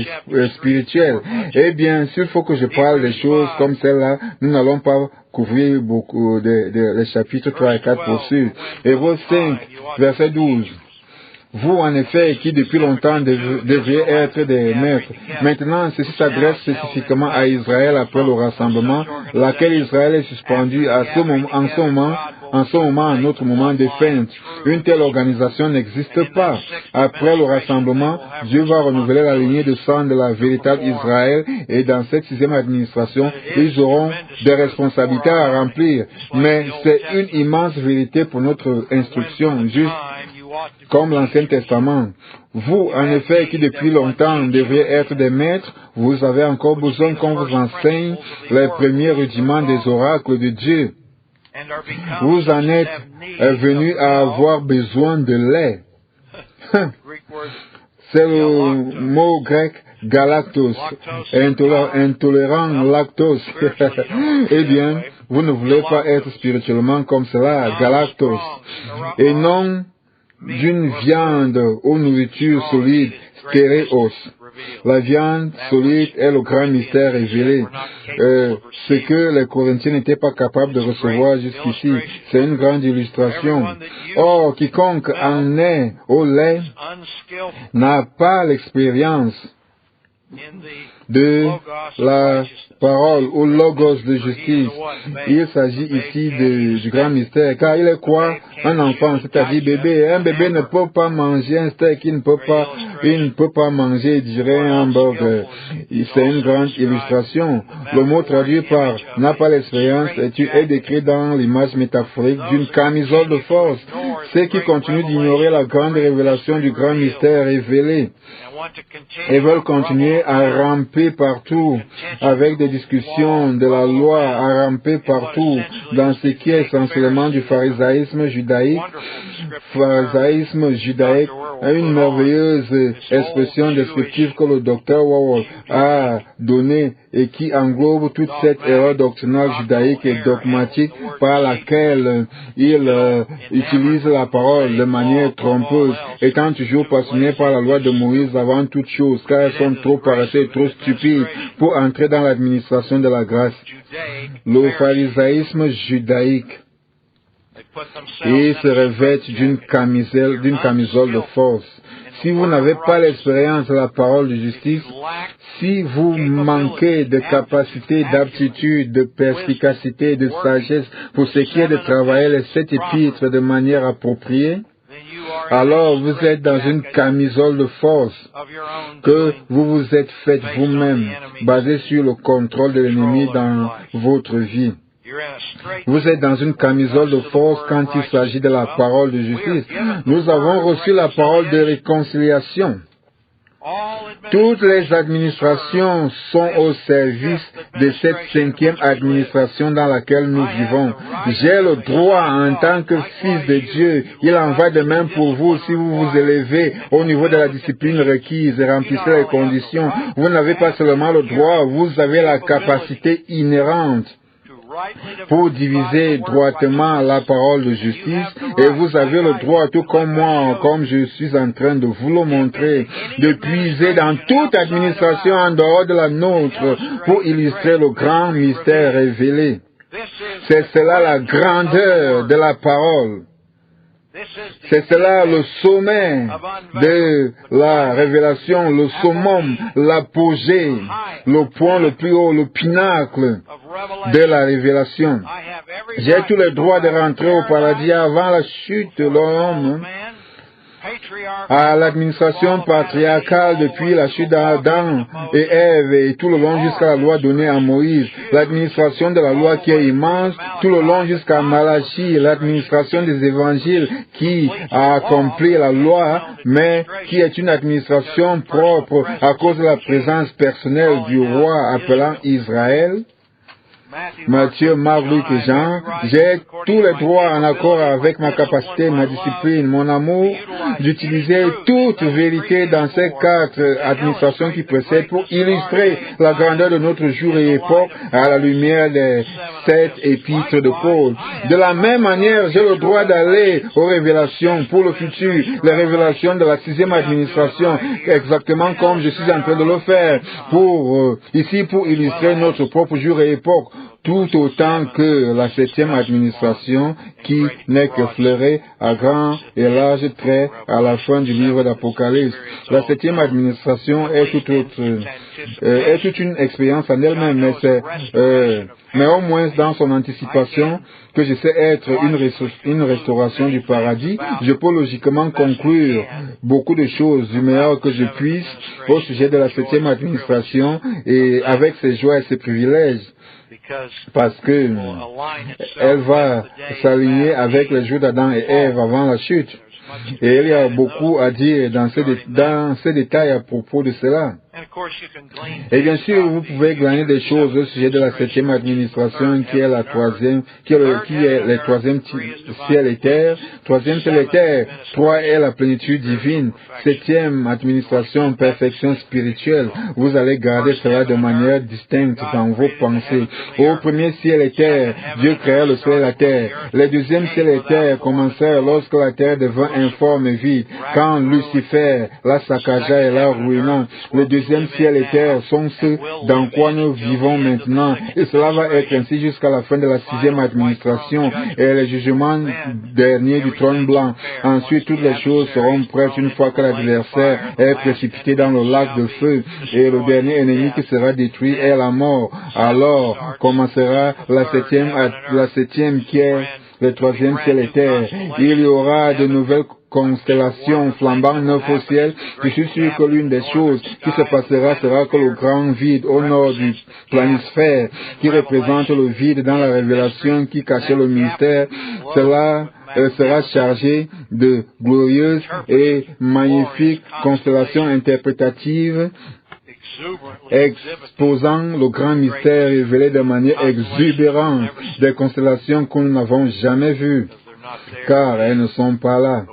spirituel. Eh bien, s'il faut que je parle des choses comme celle-là, nous n'allons pas couvrir beaucoup les chapitres 3 et 4 pour sûr. Hébreux 5, verset 12. Vous, en effet, qui depuis longtemps deviez être des maîtres. Maintenant, ceci s'adresse spécifiquement à Israël après le rassemblement, laquelle Israël est suspendu en ce moment, un autre moment de feinte. Une telle organisation n'existe pas. Après le rassemblement, Dieu va renouveler la lignée de sang de la véritable Israël, et dans cette 6e administration, ils auront des responsabilités à remplir. Mais c'est une immense vérité pour notre instruction, juste comme l'Ancien Testament. Vous, en effet, qui depuis longtemps devriez être des maîtres, vous avez encore besoin qu'on vous enseigne les premiers rudiments des oracles de Dieu. Vous en êtes venus à avoir besoin de lait. C'est le mot grec galactos, intolérant lactose. Eh bien, vous ne voulez pas être spirituellement comme cela, galactos, et non d'une viande aux nourritures solides, stéréos. La viande solide est le grand mystère révélé. Ce que les Corinthiens n'étaient pas capables de recevoir jusqu'ici, c'est une grande illustration. Or, quiconque en est au lait n'a pas l'expérience de la parole ou logos de justice. Il s'agit ici du grand mystère, car il est quoi? Un enfant, c'est-à-dire bébé. Un bébé ne peut pas manger un steak, il ne peut pas manger, je dirais, un hamburger. C'est une grande illustration. Le mot traduit par n'a pas l'expérience est décrit dans l'image métaphorique d'une camisole de force. Ceux qui continuent d'ignorer la grande révélation du grand mystère révélé et veulent continuer à ramper partout avec des discussions de la loi, à ramper partout dans ce qui est essentiellement du pharisaïsme judaïque. Pharisaïsme judaïque a une merveilleuse expression descriptive que le docteur Wawol a donnée et qui englobe toute cette erreur doctrinale judaïque et dogmatique par laquelle il utilise la parole de manière trompeuse, étant toujours passionné par la loi de Moïse avant toute chose, car elles sont trop paresseux et trop stupides pour entrer dans l'administration de la grâce. Le pharisaïsme judaïque, et se revêtent d'une camisole de force. si vous n'avez pas l'expérience de la parole de justice, si vous manquez de capacité, d'aptitude, de perspicacité, de sagesse pour ce qui est de travailler les 7 épîtres de manière appropriée, alors vous êtes dans une camisole de force que vous vous êtes faite vous-même, basée sur le contrôle de l'ennemi dans votre vie. Vous êtes dans une camisole de force quand il s'agit de la parole de justice. Nous avons reçu la parole de réconciliation. Toutes les administrations sont au service de cette 5e administration dans laquelle nous vivons. J'ai le droit en tant que fils de Dieu. Il en va de même pour vous si vous vous élevez au niveau de la discipline requise et remplissez les conditions. Vous n'avez pas seulement le droit, vous avez la capacité inhérente pour diviser droitement la parole de justice, et vous avez le droit, tout comme moi, comme je suis en train de vous le montrer, de puiser dans toute administration en dehors de la nôtre pour illustrer le grand mystère révélé. C'est cela la grandeur de la parole. C'est cela le sommet de la révélation, le summum, l'apogée, le point le plus haut, le pinacle de la révélation. J'ai tout le droit de rentrer au paradis avant la chute de l'homme, à l'administration patriarcale depuis la chute d'Adam et Ève et tout le long jusqu'à la loi donnée à Moïse, l'administration de la loi qui est immense, tout le long jusqu'à Malachie, l'administration des évangiles qui a accompli la loi, mais qui est une administration propre à cause de la présence personnelle du roi appelant Israël. Matthieu, Marc, Luc et Jean, j'ai tous les droits en accord avec ma capacité, ma discipline, mon amour, d'utiliser toute vérité dans ces 4 administrations qui précèdent pour illustrer la grandeur de notre jour et époque à la lumière des 7 épîtres de Paul. De la même manière, j'ai le droit d'aller aux révélations pour le futur, les révélations de la 6e administration, exactement comme je suis en train de le faire, ici pour illustrer notre propre jour et époque, tout autant que la 7e administration qui n'est que fleurée à grand et large trait à la fin du livre d'Apocalypse. La 7e administration est toute une expérience en elle-même, mais au moins dans son anticipation, que je sais être une restauration du paradis, je peux logiquement conclure beaucoup de choses du meilleur que je puisse au sujet de la 7e administration et avec ses joies et ses privilèges. Parce que elle va s'aligner avec les jours d'Adam et Ève avant la chute. Et il y a beaucoup à dire dans ces détails à propos de cela. Et bien sûr, vous pouvez glaner des choses au sujet de la 7e administration qui est la 3e, qui est le 3e ciel et terre. 3e ciel et terre. 3 est la plénitude divine. 7e administration, perfection spirituelle. Vous allez garder cela de manière distincte dans vos pensées. Au premier ciel et terre, Dieu créa le ciel et la terre. Les 2e ciel et terre commencèrent lorsque la terre devint informe et vide, quand Lucifer la saccagea et la ruina. Le 2e ciel et terre sont ceux dans quoi nous vivons maintenant, et cela va être ainsi jusqu'à la fin de la 6e administration et le jugement dernier du trône blanc. Ensuite, toutes les choses seront prêtes une fois que l'adversaire est précipité dans le lac de feu, et le dernier ennemi qui sera détruit est la mort. Alors commencera la 7e qui est le 3e ciel et terre. Il y aura de nouvelles constellations flambant neuf au ciel. Je suis sûr que l'une des choses qui se passera sera que le grand vide au nord du planisphère, qui représente le vide dans la révélation qui cachait le mystère, cela sera chargé de glorieuses et magnifiques constellations interprétatives exposant le grand mystère révélé de manière exubérante, des constellations que nous n'avons jamais vues, car elles ne sont pas là.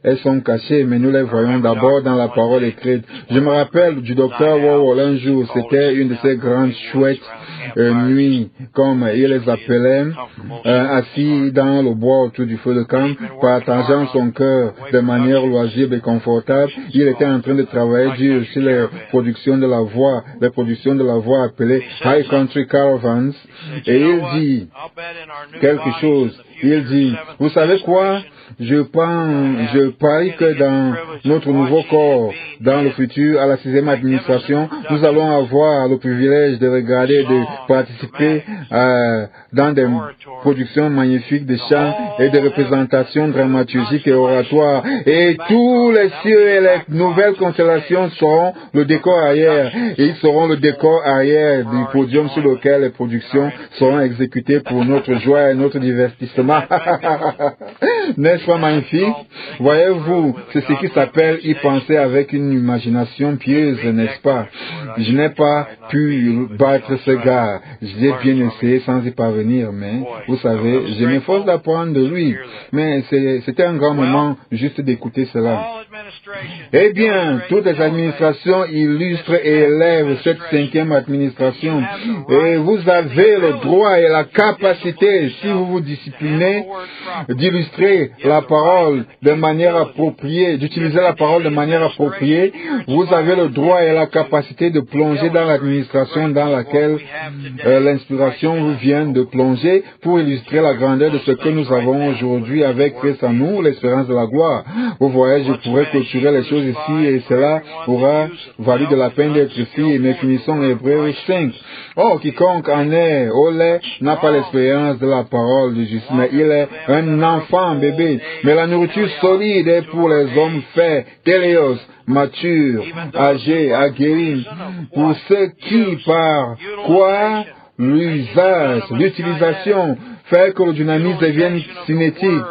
Elles sont cachées, mais nous les voyons d'abord dans la parole écrite. Je me rappelle du docteur Warhol un jour, c'était une de ces grandes chouettes nuits, comme il les appelait, assis dans le bois autour du feu de camp, partageant son cœur de manière loisible et confortable. Il était en train de travailler dur sur les productions de la voix appelées High Country Caravans, et il dit quelque chose. Il dit, vous savez quoi? Je parie que dans notre nouveau corps, dans le futur, à la 6e administration, nous allons avoir le privilège de regarder, de participer dans des productions magnifiques de chants et de représentations dramaturgiques et oratoires. Et tous les cieux et les nouvelles constellations seront le décor arrière. Et ils seront le décor arrière du podium sur lequel les productions seront exécutées pour notre joie et notre divertissement. N'est-ce pas magnifique? Voyez-vous, c'est ce qui s'appelle y penser avec une imagination pieuse, n'est-ce pas? Je n'ai pas pu battre ce gars. J'ai bien essayé sans y parvenir, mais vous savez, je m'efforce d'apprendre de lui. Mais c'était un grand moment juste d'écouter cela. Eh bien, toutes les administrations illustrent et élèvent cette 5e administration. Et vous avez le droit et la capacité, si vous vous disciplinez, d'illustrer la parole de manière appropriée, d'utiliser la parole de manière appropriée. Vous avez le droit et la capacité de plonger dans l'administration dans laquelle l'inspiration vous vient de plonger pour illustrer la grandeur de ce que nous avons aujourd'hui avec Christ en nous, l'espérance de la gloire. Vous voyez, je pourrais clôturer les choses ici et cela aura valu de la peine d'être ici. Mais finissons Hébreux 5. Oh, quiconque en est au lait n'a pas l'expérience de la parole de justice, mais il est un enfant, bébé. Mais la nourriture solide est pour les hommes faits, téléos, matures, âgés, aguerris, pour ceux qui, par quoi l'usage, l'utilisation, fait que le dynamisme devienne cinétique.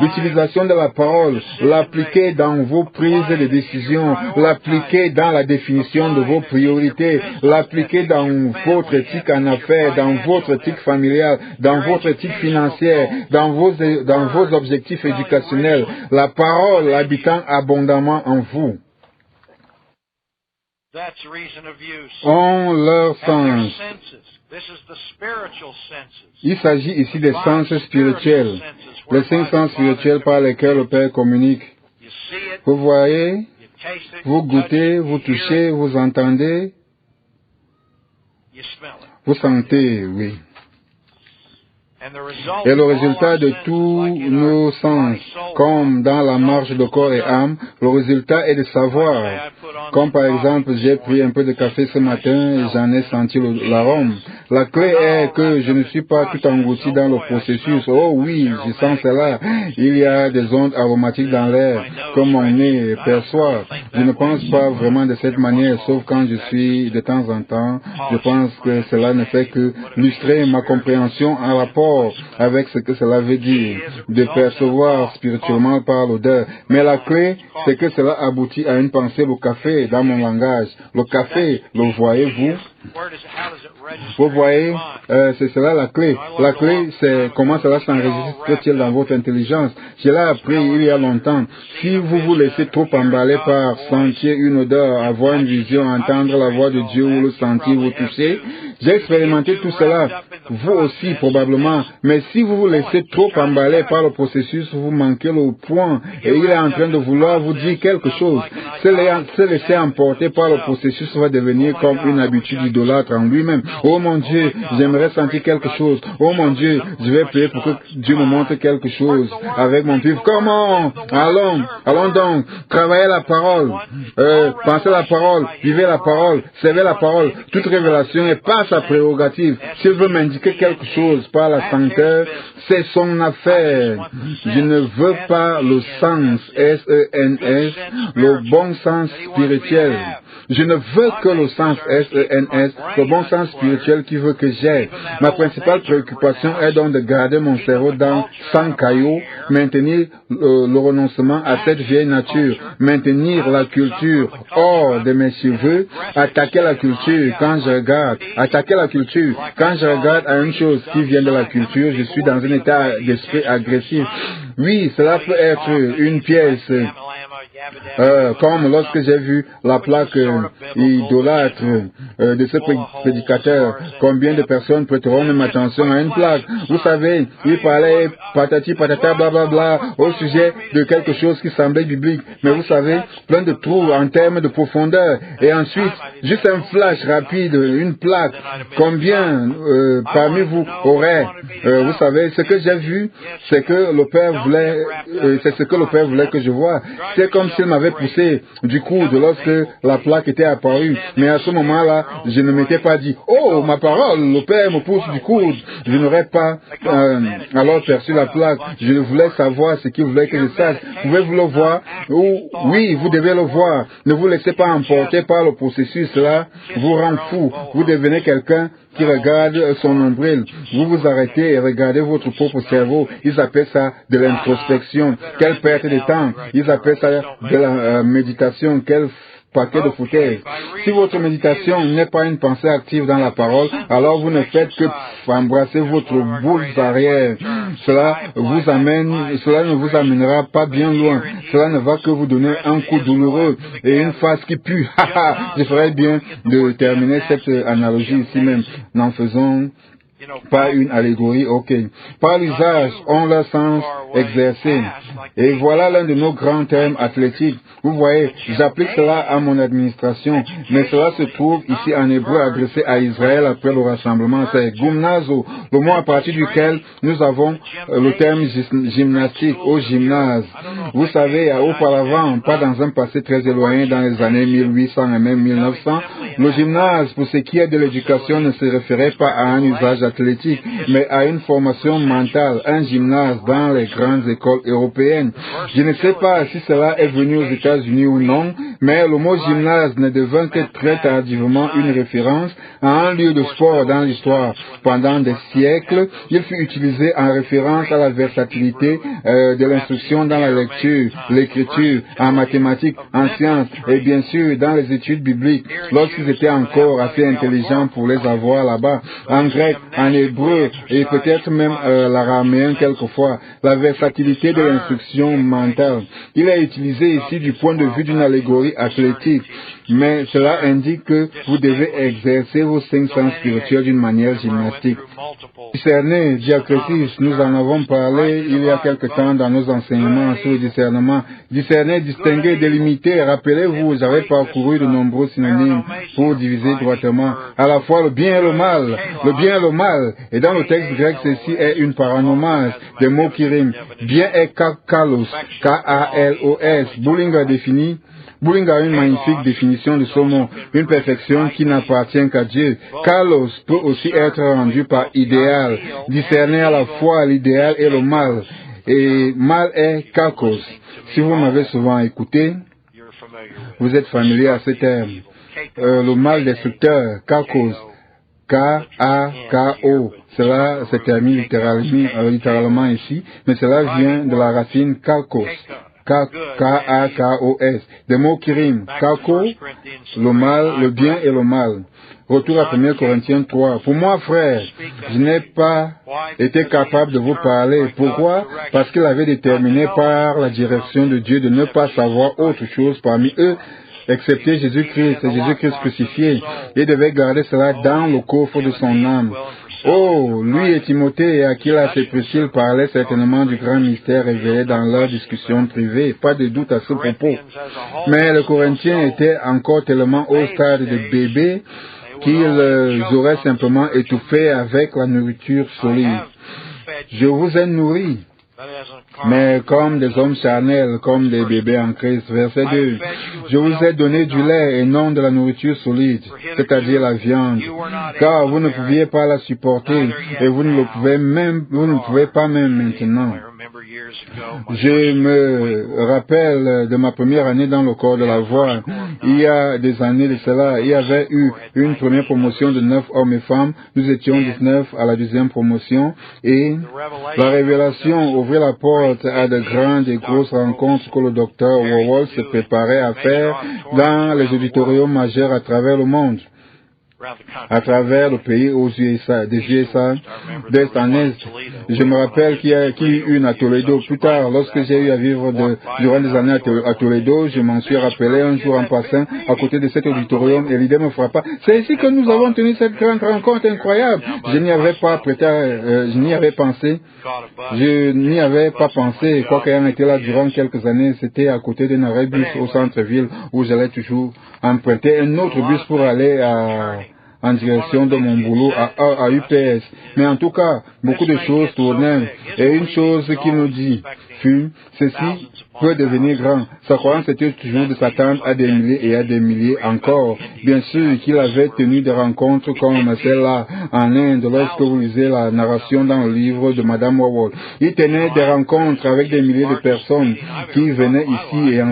L'utilisation de la parole, l'appliquer dans vos prises de décision, l'appliquer dans la définition de vos priorités, l'appliquer dans votre éthique en affaires, dans votre éthique familiale, dans votre éthique financière, dans vos objectifs éducationnels. La parole habitant abondamment en vous. En leur sens. Il s'agit ici des sens spirituels, les 5 sens spirituels par lesquels le Père communique. Vous voyez, vous goûtez, vous touchez, vous entendez, vous sentez, oui. Et le résultat de tous nos sens, comme dans la marche de corps et âme, le résultat est de savoir. Comme par exemple, j'ai pris un peu de café ce matin et j'en ai senti l'arôme. La clé est que je ne suis pas tout englouti dans le processus. Oh oui, je sens cela. Il y a des ondes aromatiques dans l'air que mon nez perçoit. Je ne pense pas vraiment de cette manière, sauf quand je suis de temps en temps. Je pense que cela ne fait que illustrer ma compréhension en rapport avec ce que cela veut dire, de percevoir spirituellement par l'odeur. Mais la clé, c'est que cela aboutit à une pensée, le café, dans mon langage. Le café, le voyez-vous? Vous voyez, c'est cela la clé. La clé, c'est comment cela s'enregistre-t-il dans votre intelligence. Je l'ai appris il y a longtemps. Si vous vous laissez trop emballer par sentir une odeur, avoir une vision, entendre la voix de Dieu ou le sentir, vous toucher, j'ai expérimenté tout cela. Vous aussi, probablement. Mais si vous vous laissez trop emballer par le processus, vous manquez le point. Et il est en train de vouloir vous dire quelque chose. Se laisser emporter par le processus va devenir comme une habitude idolâtre en lui-même. Oh mon Dieu, j'aimerais sentir quelque chose. Oh mon Dieu, je vais prier pour que Dieu me montre quelque chose avec mon pif. Comment? Allons donc. Travaillez la parole. Pensez la parole. Vivez la parole. Servez la parole. Toute révélation n'est pas sa prérogative. S'il veut m'indiquer quelque chose par la senteur, c'est son affaire. Je ne veux pas le sens, S-E-N-S, le bon sens spirituel. Je ne veux que le sens S-E-N-S, le bon sens spirituel qui veut que j'ai. Ma principale préoccupation est donc de garder mon cerveau sans caillots, maintenir le renoncement à cette vieille nature, maintenir la culture hors de mes cheveux, attaquer la culture quand je regarde, Quand je regarde à une chose qui vient de la culture, je suis dans un état d'esprit agressif. Oui, cela peut être une pièce comme lorsque j'ai vu la plaque idolâtre de ce prédicateur, combien de personnes prêteront même attention à une plaque? Vous savez, il parlait patati patata blablabla au sujet de quelque chose qui semblait biblique, mais vous savez, plein de trous en termes de profondeur, et ensuite, juste un flash rapide, une plaque, combien parmi vous auraient, vous savez, ce que j'ai vu, c'est que le Père voulait, c'est ce que le Père voulait que je voie. C'est comme s'il m'avait poussé du coude lorsque la plaque était apparue. Mais à ce moment-là, je ne m'étais pas dit, oh, ma parole, le Père me pousse du coude. Je n'aurais pas alors perçu la plaque. Je voulais savoir ce qu'il voulait que je sache. Pouvez-vous le voir? Oui, vous devez le voir. Ne vous laissez pas emporter par le processus. Cela vous rend fou. Vous devenez quelqu'un qui regarde son nombril. Vous vous arrêtez et regardez votre propre cerveau. Ils appellent ça de l'introspection. Quelle perte de temps. Ils appellent ça de la méditation. Quel paquet de foutaises. Si votre méditation n'est pas une pensée active dans la parole, alors vous ne faites que embrasser votre boule arrière. Cela ne vous amènera pas bien loin. Cela ne va que vous donner un coup douloureux et une face qui pue. Je ferais bien de terminer cette analogie ici même. N'en faisons pas une allégorie, ok. Par l'usage, on leur sens exercé. Et voilà l'un de nos grands termes athlétiques. Vous voyez, j'applique cela à mon administration, mais cela se trouve ici en hébreu adressé à Israël après le rassemblement. C'est gymnazo, le mot à partir duquel nous avons le terme gymnastique, au gymnase. Vous savez, auparavant, pas dans un passé très éloigné, dans les années 1800 et même 1900, le gymnase, pour ce qui est de l'éducation, ne se référait pas à un usage athlétique, mais à une formation mentale, un gymnase dans les grandes écoles européennes. Je ne sais pas si cela est venu aux États-Unis ou non, mais le mot gymnase ne devint que très tardivement une référence à un lieu de sport dans l'histoire. Pendant des siècles, il fut utilisé en référence à la versatilité de l'instruction dans la lecture, l'écriture, en mathématiques, en sciences et bien sûr dans les études bibliques, lorsqu'ils étaient encore assez intelligents pour les avoir là-bas, en grec, en hébreu et peut-être même l'araméen quelquefois, la versatilité de l'instruction mentale. Il est utilisé ici du point de vue d'une allégorie athlétique, mais cela indique que vous devez exercer vos 5 sens spirituels d'une manière gymnastique. Discerner, diacrétis, nous en avons parlé il y a quelque temps dans nos enseignements sur le discernement. Discerner, distinguer, délimiter, rappelez-vous, j'avais parcouru de nombreux synonymes pour diviser droitement à la fois le bien et le mal. Le bien et le mal. Et dans le texte grec, ceci est une paranomase, des mots qui riment. Bien est kalos, K-A-L-O-S. Bulling a une magnifique définition de ce mot, une perfection qui n'appartient qu'à Dieu. Kalos peut aussi être rendu par idéal, discerner à la fois l'idéal et le mal. Et mal est kakos. Si vous m'avez souvent écouté, vous êtes familier à ce terme. Le mal destructeur, kakos, K-A-K-O. Cela se termine littéralement ici, mais cela vient de la racine kakos. K-A-K-O-S. Des mots qui riment. Kako, le mal, le bien et le mal. Retour à 1 Corinthiens 3. Pour moi, frère, je n'ai pas été capable de vous parler. Pourquoi? Parce qu'il avait déterminé par la direction de Dieu de ne pas savoir autre chose parmi eux, excepté Jésus-Christ et Jésus-Christ crucifié. Il devait garder cela dans le coffre de son âme. Oh, lui et Timothée et Aquila et Priscille parlaient certainement du grand mystère révélé dans leur discussion privée, pas de doute à ce propos. Mais les Corinthiens étaient encore tellement au stade de bébé qu'ils auraient simplement étouffé avec la nourriture solide. Je vous ai nourri, mais comme des hommes charnels, comme des bébés en Christ. Verset 2. Je vous ai donné du lait et non de la nourriture solide, c'est-à-dire la viande, car vous ne pouviez pas la supporter et vous ne pouvez pas même maintenant. Je me rappelle de ma première année dans le corps de la voix. Il y a des années de cela, il y avait eu une première promotion de 9 hommes et femmes. Nous étions 19 à la deuxième promotion et la révélation ouvrait la porte à de grandes et grosses rencontres que le docteur Warhol se préparait à faire dans les auditoriums majeurs à travers le monde. à travers le pays aux USA, des USA, d'est en est. Je me rappelle qu'il y a eu une à Toledo. Plus tard, lorsque j'ai eu à vivre durant des années à Toledo, je m'en suis rappelé un jour en passant à côté de cet auditorium et l'idée me frappa. C'est ici que nous avons tenu cette grande rencontre incroyable. Je n'y avais pas pensé. Je n'y avais pas pensé, quoique ayant été là durant quelques années, c'était à côté d'un arrêt bus au centre-ville où j'allais toujours emprunter un autre bus pour aller en direction de mon boulot à UPS. Mais en tout cas, beaucoup de choses tournaient. Et une chose qu'il nous dit fut, ceci peut devenir grand. Sa croyance était toujours de s'attendre à des milliers et à des milliers encore. Bien sûr qu'il avait tenu des rencontres comme celle-là en Inde lorsque vous lisez la narration dans le livre de Madame Wawol. Il tenait des rencontres avec des milliers de personnes qui venaient ici et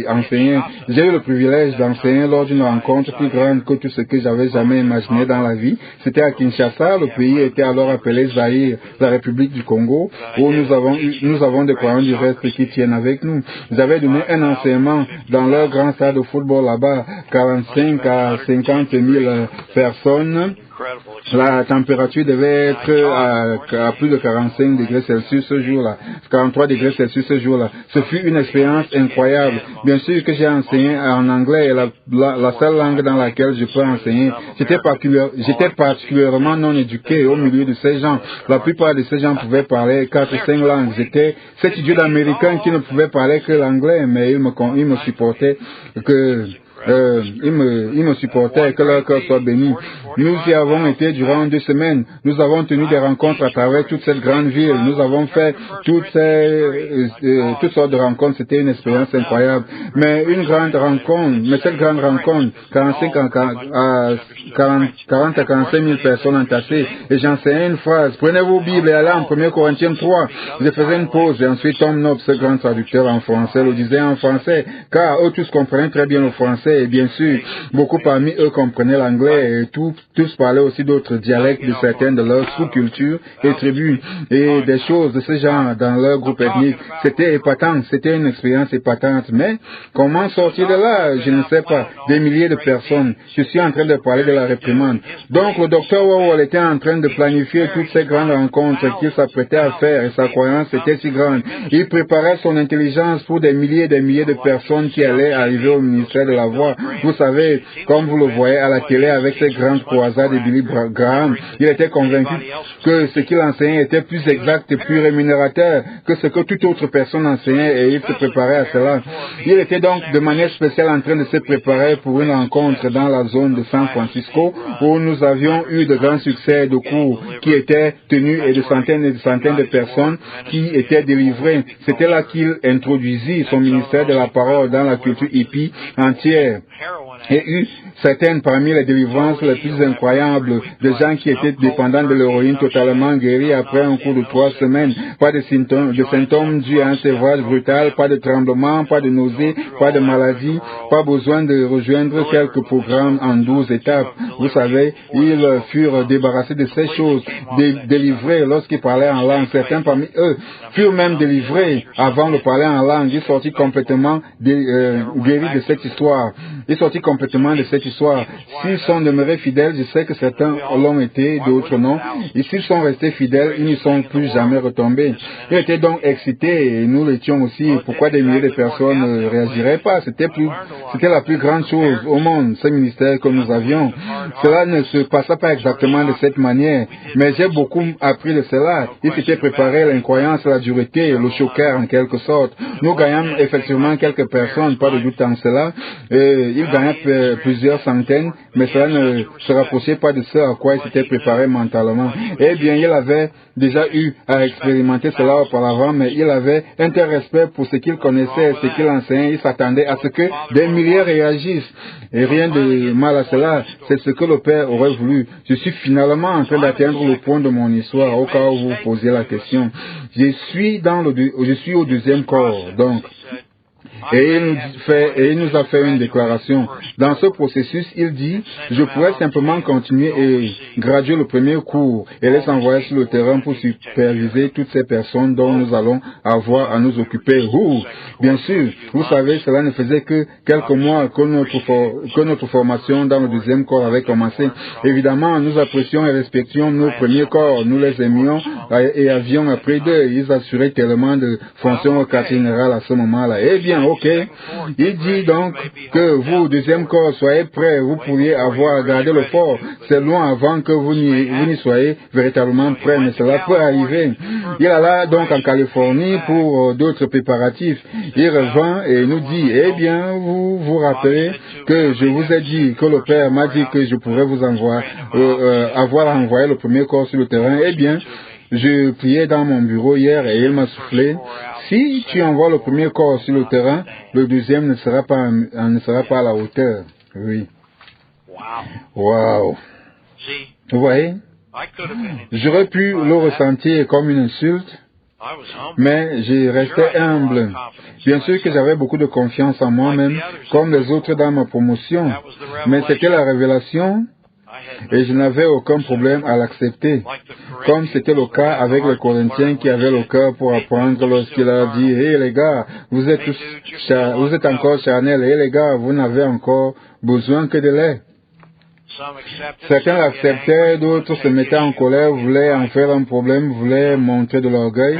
enseignaient. J'ai eu le privilège d'enseigner lors d'une rencontre plus grande que tout ce que j'avais jamais imaginé dans la vie. C'était à Kinshasa. Le pays était alors appelé Zaïre, la République du Congo, où nous avons des croyants du reste qui tiennent avec nous. J'avais donné un enseignement dans leur grand stade de football là-bas, 45 à 50 000 personnes. La température devait être à plus de 45 degrés Celsius ce jour-là, 43 degrés Celsius ce jour-là. Ce fut une expérience incroyable. Bien sûr que j'ai enseigné en anglais et la seule langue dans laquelle je peux enseigner. J'étais particulièrement non éduqué au milieu de ces gens. La plupart de ces gens pouvaient parler 4 ou 5 langues. J'étais cet idiot d'Américain qui ne pouvait parler que l'anglais, mais il me supportait il me supportait, que leur cœur soit béni. Nous y avons été durant 2 semaines. Nous avons tenu des rencontres à travers toute cette grande ville. Nous avons fait toutes sortes de rencontres. C'était une expérience incroyable. Mais cette grande rencontre, 40 à 45 000 personnes entassées. Et j'enseignais une phrase. Prenez vos Bibles et allez en 1 Corinthiens 3. Je faisais une pause et ensuite Tom Nob, ce grand traducteur en français, le disait en français, car eux tous comprenaient très bien le français. Et bien sûr, beaucoup parmi eux comprenaient l'anglais et tous parlaient aussi d'autres dialectes de certaines de leurs sous-cultures et tribus et des choses de ce genre dans leur groupe ethnique. C'était épatant, c'était une expérience épatante. Mais comment sortir de là? Je ne sais pas. Des milliers de personnes. Je suis en train de parler de la réprimande. Donc le docteur Wawol était en train de planifier toutes ces grandes rencontres qu'il s'apprêtait à faire et sa croyance était si grande. Il préparait son intelligence pour des milliers et des milliers de personnes qui allaient arriver au ministère de la Voix. Vous savez, comme vous le voyez à la télé avec ces grandes croisades de Billy Graham, il était convaincu que ce qu'il enseignait était plus exact et plus rémunérateur que ce que toute autre personne enseignait et il se préparait à cela. Il était donc de manière spéciale en train de se préparer pour une rencontre dans la zone de San Francisco où nous avions eu de grands succès de cours qui étaient tenus et de centaines de personnes qui étaient délivrées. C'était là qu'il introduisit son ministère de la parole dans la culture hippie entière. Et eu certaines parmi les délivrances les plus incroyables de gens qui étaient dépendants de l'héroïne totalement guéris après un cours de 3 semaines. Pas de symptômes dus à un sévrage brutal, pas de tremblement, pas de nausées, pas de maladie, pas besoin de rejoindre quelques programmes en 12 étapes. Vous savez, ils furent débarrassés de ces choses, délivrés lorsqu'ils parlaient en langue. Certains parmi eux furent même délivrés avant de parler en langue. Ils sortirent complètement guéris de cette histoire. Ils sortirent complètement de cette histoire. S'ils sont demeurés fidèles, je sais que certains l'ont été, d'autres non. Et s'ils sont restés fidèles, ils n'y sont plus jamais retombés. Ils étaient donc excités et nous l'étions aussi. Pourquoi des milliers de personnes ne réagiraient pas? C'était la plus grande chose au monde, ce ministère que nous avions. Cela ne se passa pas exactement de cette manière, mais j'ai beaucoup appris de cela. Ils s'étaient préparés à l'incroyance, à la dureté, le choquèrent en quelque sorte. Nous gagnons effectivement quelques personnes, pas de doute en cela. Il gagnait plusieurs centaines, mais cela ne se rapprochait pas de ce à quoi il s'était préparé mentalement. Eh bien, il avait déjà eu à expérimenter cela auparavant, mais il avait un tel respect pour ce qu'il connaissait, ce qu'il enseignait. Il s'attendait à ce que des milliers réagissent. Et rien de mal à cela, c'est ce que le Père aurait voulu. Je suis finalement en train d'atteindre le point de mon histoire, au cas où vous posez la question. Je suis au 2e corps, donc. Et il nous a fait une déclaration. Dans ce processus, il dit, je pourrais simplement continuer et graduer le premier cours et les envoyer sur le terrain pour superviser toutes ces personnes dont nous allons avoir à nous occuper. Bien sûr, vous savez, cela ne faisait que quelques mois que notre formation dans le deuxième corps avait commencé. Évidemment, nous apprécions et respections nos premiers corps. Nous les aimions et avions appris d'eux. Ils assuraient tellement de fonctions au quartier général à ce moment-là. Eh bien, ok. Il dit donc que vous, deuxième corps, soyez prêts. Vous pourriez avoir gardé le fort. C'est loin avant que vous n'y soyez véritablement prêts, mais cela peut arriver. Il alla donc en Californie pour d'autres préparatifs. Il revint et nous dit, eh bien, vous vous rappelez que je vous ai dit que le Père m'a dit que je pourrais vous avoir envoyé le premier corps sur le terrain. Eh bien, je priais dans mon bureau hier et il m'a soufflé, si tu envoies le premier corps sur le terrain, le deuxième ne sera pas à la hauteur. Oui. Wow. Vous voyez? J'aurais pu le ressentir comme une insulte, mais je restais humble. Bien sûr que j'avais beaucoup de confiance en moi-même, comme les autres dans ma promotion, mais c'était la révélation et je n'avais aucun problème à l'accepter, comme c'était le cas avec les Corinthiens qui avaient le cœur pour apprendre lorsqu'il a dit, hé les gars, vous êtes encore charnels, hé les gars, vous n'avez encore besoin que de lait. Certains l'acceptaient, d'autres se mettaient en colère, voulaient en faire un problème, voulaient montrer de l'orgueil.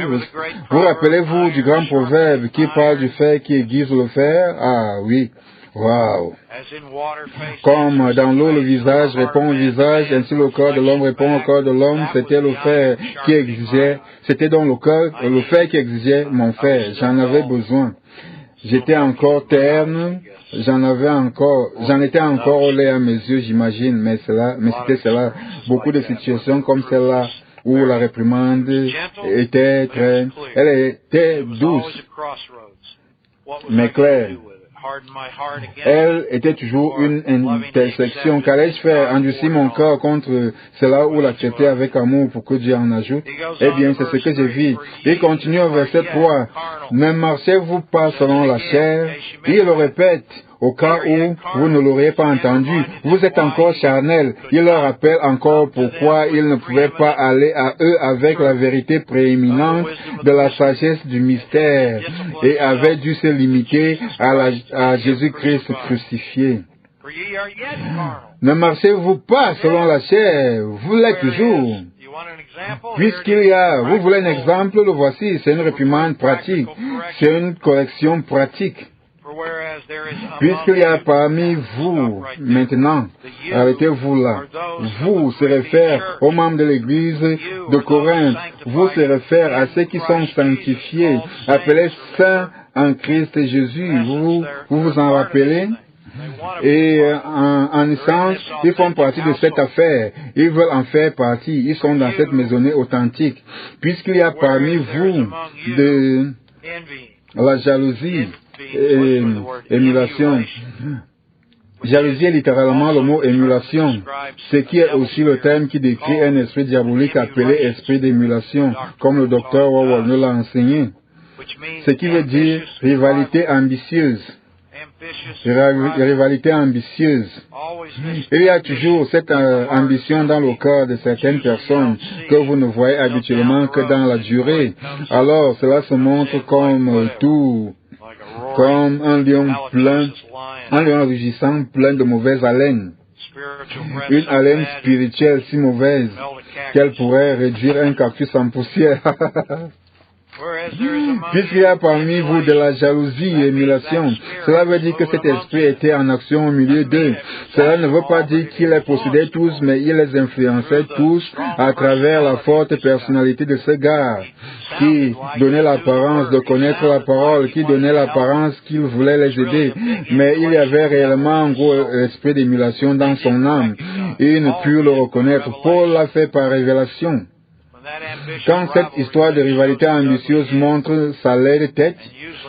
Vous rappelez-vous du grand proverbe qui parle du fer qui aiguise le fer? Ah oui, waouh! Comme dans l'eau le visage répond au visage, ainsi le corps de l'homme répond au corps de l'homme. C'était le fer qui exigeait, c'était donc le fer qui exigeait mon fer. J'en avais besoin. J'étais encore terne, j'en étais encore au lait à mes yeux, j'imagine, mais c'était cela. Beaucoup de situations comme celle-là où la réprimande était elle était douce, mais claire. Elle était toujours une intersection. Qu'allais-je faire? Endurcir mon cœur contre cela ou l'accepter avec amour pour que Dieu en ajoute? Eh bien, c'est ce que j'ai vu. Il continue au verset 3. Ne marchez-vous pas selon la chair? Il le répète. Au cas où vous ne l'auriez pas entendu, vous êtes encore charnel. Il leur rappelle encore pourquoi ils ne pouvaient pas aller à eux avec la vérité prééminente de la sagesse du mystère et avaient dû se limiter à Jésus-Christ crucifié. Ne marchez-vous pas selon la chair, vous l'êtes toujours. Vous voulez un exemple, le voici, c'est une réprimande pratique, c'est une correction pratique. Puisqu'il y a parmi vous, maintenant, arrêtez-vous là, vous se réfère aux membres de l'église de Corinthe, vous se réfère à ceux qui sont sanctifiés, appelés saints en Christ Jésus, vous vous en rappelez? Et en essence, ils font partie de cette affaire, ils veulent en faire partie, ils sont dans cette maisonnée authentique. Puisqu'il y a parmi vous de la jalousie, et émulation. Jalousie est littéralement le mot émulation, ce qui est aussi le terme qui décrit un esprit diabolique appelé esprit d'émulation, comme le docteur Wawal nous l'a enseigné. Ce qui veut dire rivalité ambitieuse. Rivalité ambitieuse. Il y a toujours cette ambition dans le cœur de certaines personnes que vous ne voyez habituellement que dans la durée. Alors cela se montre comme un lion rugissant plein de mauvaise haleine. Une haleine spirituelle si mauvaise qu'elle pourrait réduire un cactus en poussière. Puisqu'il y a parmi vous de la jalousie et émulation, cela veut dire que cet esprit était en action au milieu d'eux. Cela ne veut pas dire qu'il les possédait tous, mais il les influençait tous à travers la forte personnalité de ce gars qui donnait l'apparence de connaître la parole, qui donnait l'apparence qu'il voulait les aider. Mais il y avait réellement un gros esprit d'émulation dans son âme. Et ils ne purent le reconnaître. Paul l'a fait par révélation. Quand cette histoire de rivalité ambitieuse montre sa laide tête,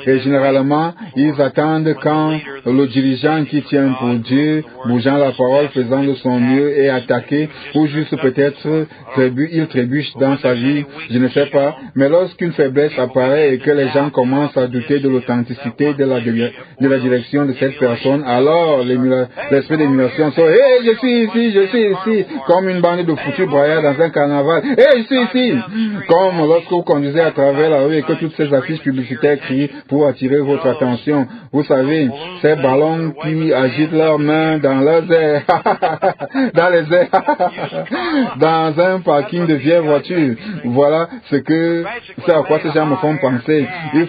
et généralement, ils attendent quand le dirigeant qui tient pour Dieu, bougeant la parole, faisant de son mieux, est attaqué, ou juste peut-être il trébuche dans sa vie, je ne sais pas. Mais lorsqu'une faiblesse apparaît et que les gens commencent à douter de l'authenticité de la direction de cette personne, alors l'esprit d'émulation sort. Hey, je suis ici, comme une bande de foutus braillards dans un carnaval. Hey, je suis ici. Comme lorsque vous conduisez à travers la rue et que toutes ces affiches publicitaires crient pour attirer votre attention. Vous savez, ces ballons qui agitent leurs mains dans leurs airs, dans les airs, dans un parking de vieilles voitures. Voilà c'est à quoi ces gens me font penser. Ils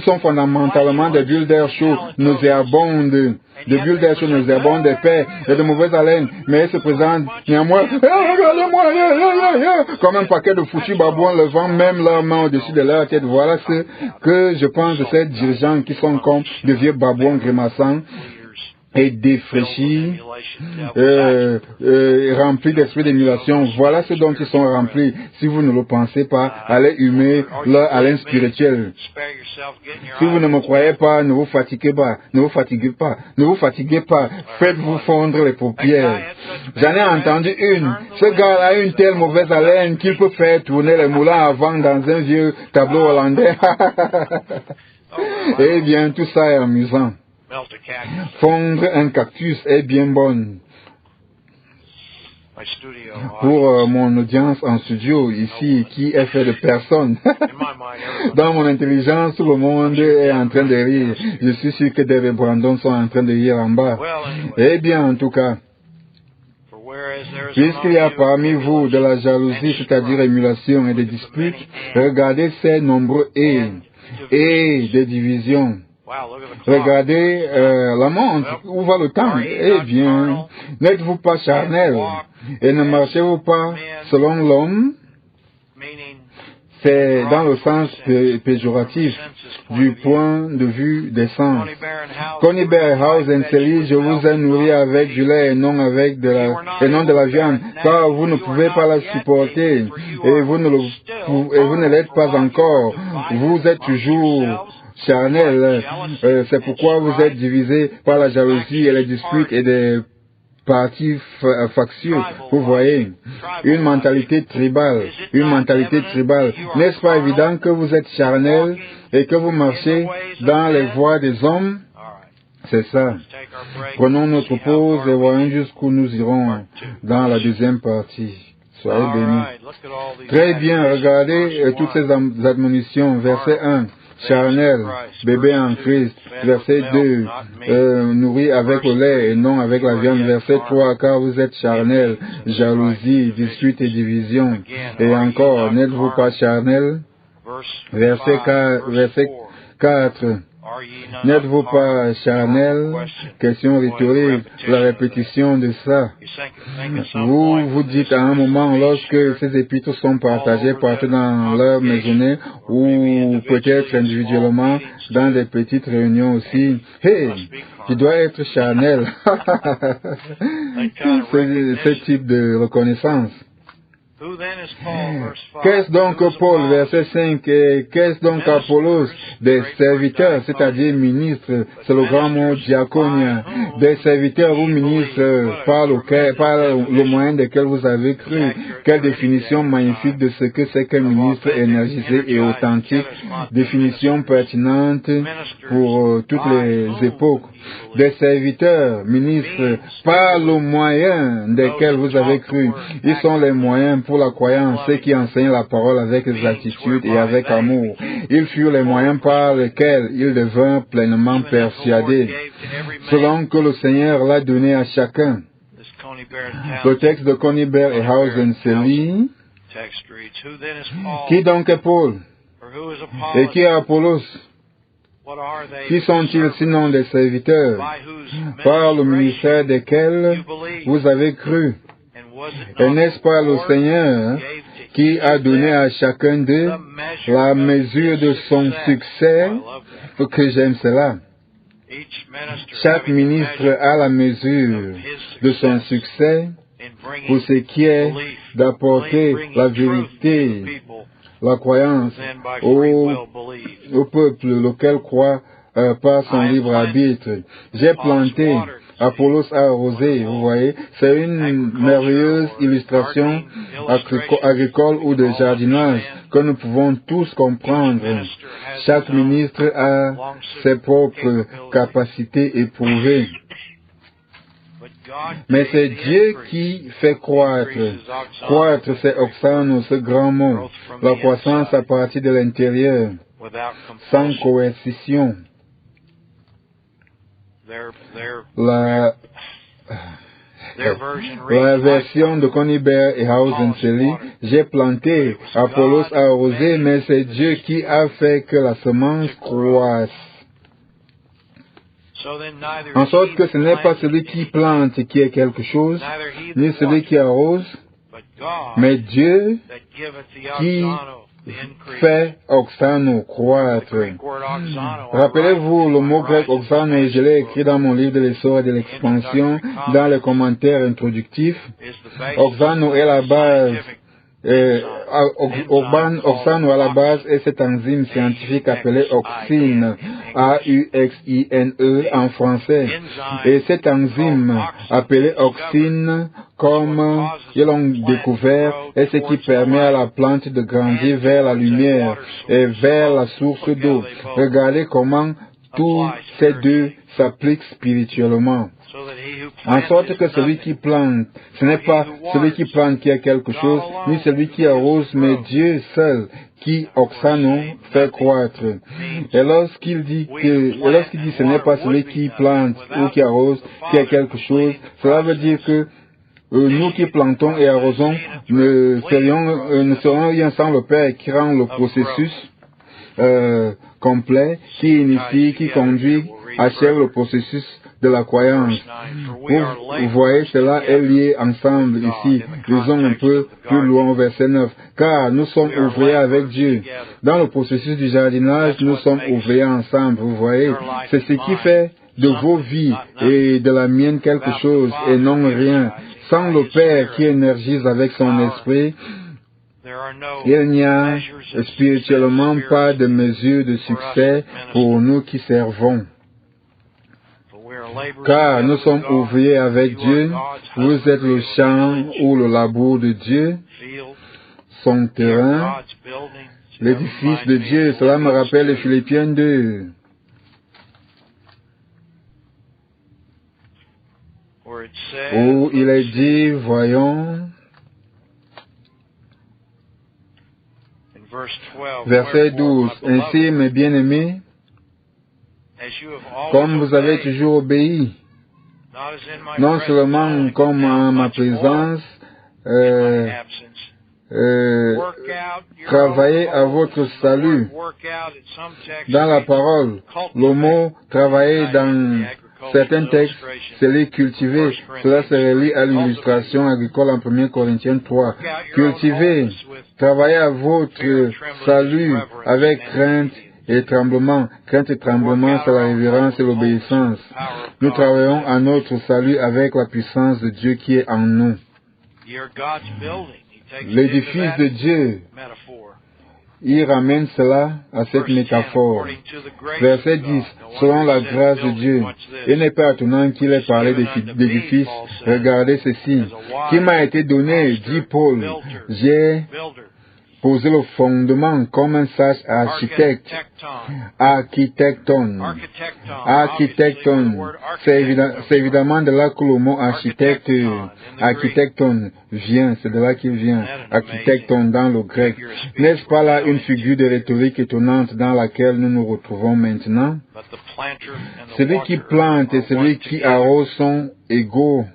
sont fondamentalement des bulles d'air chaud, nauséabondes, des bulles d'air chaud nauséabondes, des paix et de mauvaise haleine, mais ils se présentent néanmoins, regardez-moi, comme un paquet de foutus babouins levant même leurs mains au-dessus de leur tête. Voilà ce que je pense de ces dirigeants qui sont comme de vieux babouins grimaçants et défraîchis, remplis d'esprit d'émulation. Voilà ce dont ils sont remplis. Si vous ne le pensez pas, allez humer leur haleine spirituelle. Si vous ne me croyez pas, ne vous fatiguez pas. Faites-vous fondre les paupières. J'en ai entendu une. Ce gars a une telle mauvaise haleine qu'il peut faire tourner les moulins à vent dans un vieux tableau hollandais. Eh bien, tout ça est amusant. Fondre un cactus est bien bonne. Pour mon audience en studio ici, qui est fait de personnes. Dans mon intelligence, tout le monde est en train de rire. Je suis sûr que des Brandon sont en train de rire en bas. Eh bien, en tout cas, puisqu'il y a parmi vous de la jalousie, c'est-à-dire émulation et des disputes, regardez ces nombreux et des divisions. Regardez la montre, où va le temps? Eh bien, n'êtes-vous pas charnel et ne marchez-vous pas selon l'homme? C'est dans le sens péjoratif du point de vue des sens. Connie House and Sally, je vous ai nourri avec du lait et non de la viande, car vous ne pouvez pas la supporter et vous ne l'êtes pas encore. Vous êtes toujours charnel. C'est pourquoi vous êtes divisés par la jalousie et les disputes et des partis factieux. Vous voyez, une mentalité tribale. N'est-ce pas évident que vous êtes charnel et que vous marchez dans les voies des hommes? C'est ça. Prenons notre pause et voyons jusqu'où nous irons dans la deuxième partie. Soyez bénis. Très bien, regardez toutes ces admonitions. Verset 1. Charnel, bébé en Christ. Verset 2, nourri avec le lait et non avec la viande. Verset 3, car vous êtes charnel, jalousie, dispute et division. Et encore, n'êtes-vous pas charnel? Verset 4, n'êtes-vous pas charnel? Question rhétorique, la répétition de ça. Vous vous dites à un moment, lorsque ces épîtres sont partagés partout dans leur maisonnée ou peut-être individuellement dans des petites réunions aussi, hey, je dois être charnel. C'est ce type de reconnaissance. Qu'est-ce donc Paul, verset 5, et qu'est-ce donc Apollos? Des serviteurs, c'est-à-dire ministres, c'est le grand mot diaconia, des serviteurs ou ministres par le moyen desquels vous avez cru. Quelle définition magnifique de ce que c'est qu'un ministre énergisé et authentique, définition pertinente pour toutes les époques. Des serviteurs, ministres, par le moyen desquels vous avez cru. Ils sont les moyens pour la croyance, ceux qui enseignent la parole avec exactitude et avec amour. Ils furent les moyens par lesquels ils devinrent pleinement persuadés, selon que le Seigneur l'a donné à chacun. Le texte de Connie Bear et Hausen se lit. Qui donc est Paul? Et qui est Apollos? Qui sont-ils sinon des serviteurs, par le ministère desquels vous avez cru? Et n'est-ce pas le Seigneur qui a donné à chacun d'eux la mesure de son succès? Que j'aime cela. Chaque ministre a la mesure de son succès pour ce qui est d'apporter la vérité, la croyance au peuple, lequel croit par son libre arbitre. J'ai planté, Apollos a arrosé, vous voyez. C'est une merveilleuse illustration agricole ou de jardinage que nous pouvons tous comprendre. Chaque ministre a ses propres capacités éprouvées. Mais c'est Dieu qui fait croître. Croître, c'est oxano, ce grand mot. La croissance à partir de l'intérieur, sans coercition. La version de Conibert et Hausen-Selly, j'ai planté, Apollos a arrosé, mais c'est Dieu qui a fait que la semence croisse. En sorte que ce n'est pas celui qui plante qui est quelque chose, ni celui qui arrose, mais Dieu qui fait oxano croître. Rappelez-vous le mot grec oxano, je l'ai écrit dans mon livre de l'essor et de l'expansion, dans les commentaires introductifs. Oxano est la base. Oxano à la base est cette enzyme scientifique appelée auxine, A-U-X-I-N-E en français. Et cette enzyme appelée auxine, comme ils l'ont découvert, est ce qui permet à la plante de grandir vers la lumière et vers la source d'eau. Regardez comment tous ces deux s'appliquent spirituellement. En sorte que celui qui plante, ce n'est pas celui qui plante qui a quelque chose, ni celui qui arrose, mais Dieu seul qui, oxano, fait croître. Et lorsqu'il dit ce n'est pas celui qui plante ou qui arrose qui a quelque chose, cela veut dire que nous qui plantons et arrosons ne serions rien sans le Père qui rend le processus complet, qui initie, qui conduit, achève le processus de la croyance. Vous voyez, cela est lié ensemble ici. Lisons un peu plus loin au verset 9. Car nous sommes ouvriers avec Dieu. Dans le processus du jardinage, nous sommes ouvriers ensemble. Vous voyez, c'est ce qui fait de vos vies et de la mienne quelque chose et non rien. Sans le Père qui énergise avec son esprit, il n'y a spirituellement pas de mesure de succès pour nous qui servons. Car nous sommes ouvriers avec Dieu, vous êtes le champ ou le labour de Dieu, son terrain, l'édifice de Dieu. Cela me rappelle les Philippiens 2. Où il est dit, voyons, verset 12, ainsi mes bien-aimés, comme vous avez toujours obéi, non seulement comme en ma présence, travaillez à votre salut. Dans la parole, le mot travailler dans certains textes, c'est les cultiver. Cela se relie à l'illustration agricole en 1 Corinthiens 3. Cultivez, travaillez à votre salut avec crainte et tremblement. Crainte et tremblement, c'est la révérence et l'obéissance. Nous travaillons à notre salut avec la puissance de Dieu qui est en nous. L'édifice de Dieu, il ramène cela à cette métaphore. Verset 10, selon la grâce de Dieu. Il n'est pas étonnant qu'il ait parlé d'édifice. Regardez ceci. Qui m'a été donné, dit Paul. J'ai posé le fondement comme un sage architecte. Architecton. C'est évidemment de là que le mot architecton vient. C'est de là qu'il vient. Architecton dans le grec. N'est-ce pas là une figure de rhétorique étonnante dans laquelle nous nous retrouvons maintenant? Celui qui plante et celui qui arrose sont égaux.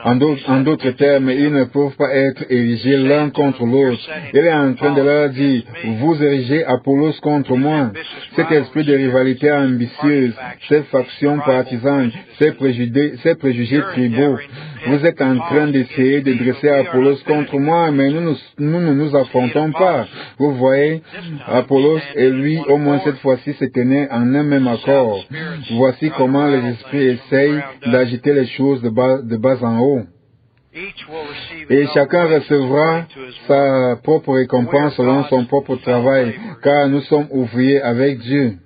En d'autres termes, ils ne peuvent pas être érigés l'un contre l'autre. Il est en train de leur dire, vous érigez Apollos contre moi. Cet esprit de rivalité ambitieuse, ces factions partisanes, ces préjugés tribaux, Vous êtes en train d'essayer de dresser Apollos contre moi, mais nous ne nous affrontons pas. Vous voyez, Apollos et lui, au moins cette fois-ci, se tenaient en un même accord. Voici comment les esprits essayent d'agiter les choses de bas en haut. Et chacun recevra sa propre récompense selon son propre travail, car nous sommes ouvriers avec Dieu.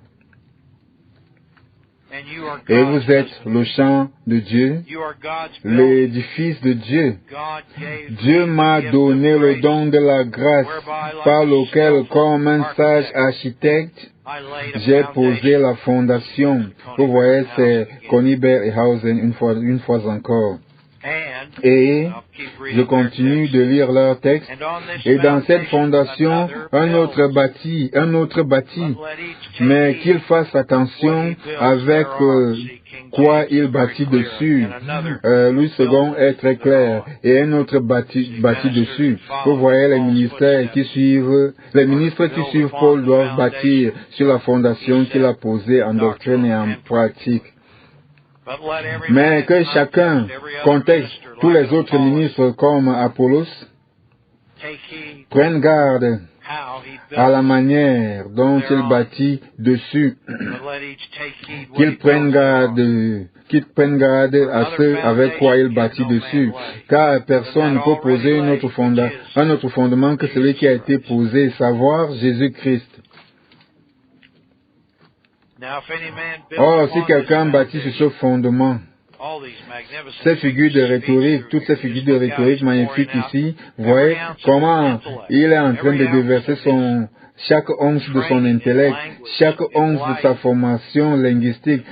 Et vous êtes le champ de Dieu, l'édifice de Dieu. Dieu m'a donné le don de la grâce par lequel, comme un sage architecte, j'ai posé la fondation. Vous voyez, c'est Connie Berghausen une fois encore. Et je continue de lire leur texte. Et dans cette fondation, un autre bâtit, mais qu'il fasse attention avec quoi il bâtit dessus. Louis II est très clair. Et un autre bâtit dessus. Vous voyez, les ministres qui suivent Paul doivent bâtir sur la fondation qu'il a posée en doctrine et en pratique. Mais que chacun contexte tous les autres ministres comme Apollos prenne garde à la manière dont il bâtit dessus, qu'il prenne garde à ceux avec quoi il bâtit dessus, car personne ne peut poser un autre fondement que celui qui a été posé, savoir Jésus-Christ. Or, si quelqu'un bâtit sur ce fondement, toutes ces figures de rhétorique magnifiques ici, voyez comment il est en train de déverser chaque once de son intellect, chaque once de sa formation linguistique,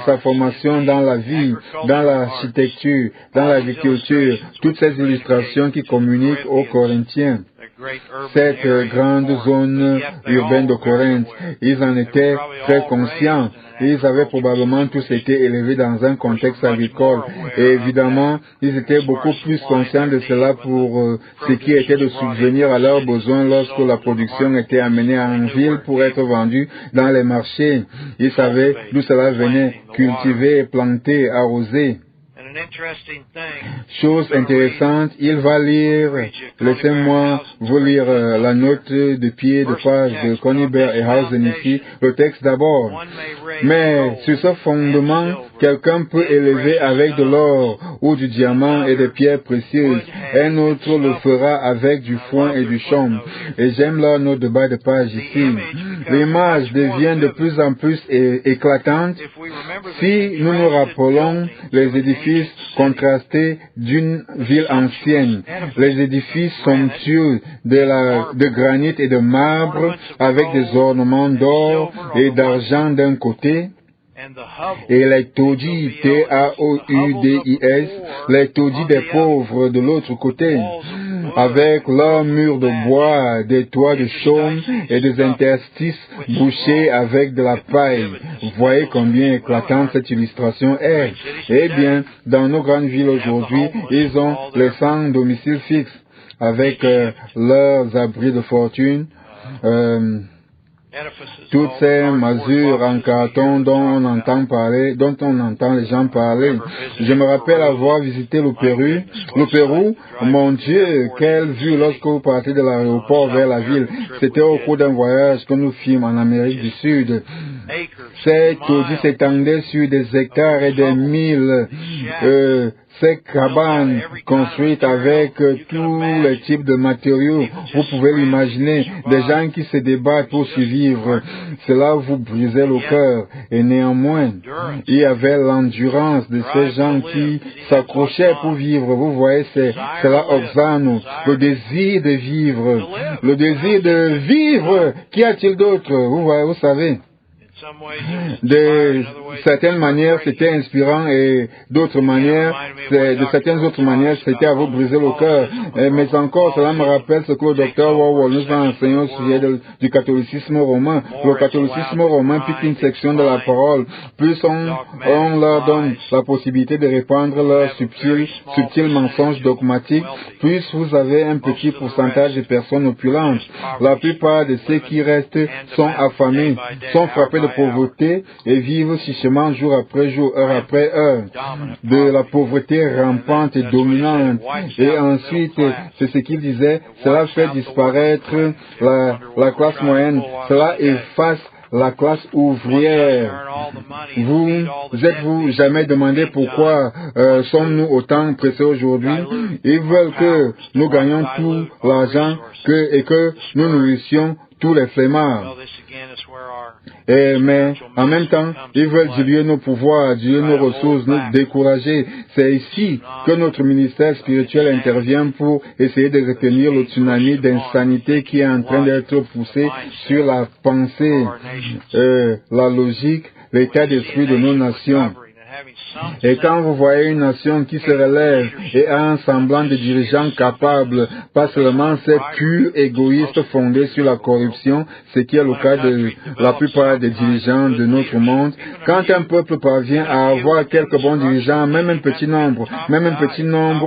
sa formation dans la vie, dans l'architecture, dans l'agriculture, toutes ces illustrations qui communiquent aux Corinthiens. Cette grande zone urbaine de Corinthe, ils en étaient très conscients. Ils avaient probablement tous été élevés dans un contexte agricole. Et évidemment, ils étaient beaucoup plus conscients de cela pour ce qui était de subvenir à leurs besoins lorsque la production était amenée en ville pour être vendue dans les marchés. Ils savaient d'où cela venait, cultivé, planté, arrosé. Chose intéressante, il va lire, laissez-moi vous lire la note de pied de page de Connie Berghausen ici, le texte d'abord. Mais sur ce fondement, quelqu'un peut élever avec de l'or ou du diamant et des pierres précieuses. Un autre le fera avec du foin et du chaume. Et j'aime la note de bas de page ici. L'image devient de plus en plus éclatante si nous nous rappelons les édifices contrastés d'une ville ancienne, les édifices somptueux de granit et de marbre avec des ornements d'or et d'argent d'un côté, et les taudis, T-A-O-U-D-I-S, les taudis des pauvres de l'autre côté, avec leurs murs de bois, des toits de chaume et des interstices bouchés avec de la paille. Vous voyez combien éclatante cette illustration est. Eh bien, dans nos grandes villes aujourd'hui, ils ont les sans domicile fixe, avec leurs abris de fortune, toutes ces masures en carton dont on entend les gens parler. Je me rappelle avoir visité le Pérou. Le Pérou, mon Dieu, quelle vue lorsque vous partez de l'aéroport vers la ville. C'était au cours d'un voyage que nous fîmes en Amérique du Sud. Ces taudis s'étendaient sur des hectares et des milles. Ces cabanes construites avec tous les types de matériaux, vous pouvez l'imaginer, des gens qui se débattent pour survivre. Cela vous brisait le cœur. Et néanmoins, il y avait l'endurance de ces gens qui s'accrochaient pour vivre. Vous voyez, c'est la Oxano, le désir de vivre. Le désir de vivre. Qu'y a-t-il d'autre? Vous voyez, vous savez. De certaines manières, c'était inspirant et d'autres manières, de certaines autres manières, c'était à vous briser le cœur. Mais encore, cela me rappelle ce que le docteur Warwell nous a enseigné au sujet du catholicisme romain. Le catholicisme romain pique une section de la parole. Plus on leur donne la possibilité de répandre leurs subtils mensonges dogmatiques, Puis vous avez un petit pourcentage de personnes opulentes. La plupart de ceux qui restent sont affamés, sont frappés de pauvreté et vivent chichement jour après jour, heure après heure, de la pauvreté rampante et dominante. Et ensuite, c'est ce qu'il disait, cela fait disparaître la classe moyenne, cela efface la classe ouvrière. Vous êtes-vous jamais demandé pourquoi sommes-nous autant pressés aujourd'hui? Ils veulent que nous gagnions tout l'argent et que nous nourrissions tous les flemmards. Mais en même temps, ils veulent diluer nos pouvoirs, diluer nos ressources, nous décourager. C'est ici que notre ministère spirituel intervient pour essayer de retenir le tsunami d'insanité qui est en train d'être poussé sur la pensée, la logique, l'état d'esprit de nos nations. Et quand vous voyez une nation qui se relève et a un semblant de dirigeants capables, pas seulement ces purs égoïstes fondés sur la corruption, ce qui est le cas de la plupart des dirigeants de notre monde, quand un peuple parvient à avoir quelques bons dirigeants, même un petit nombre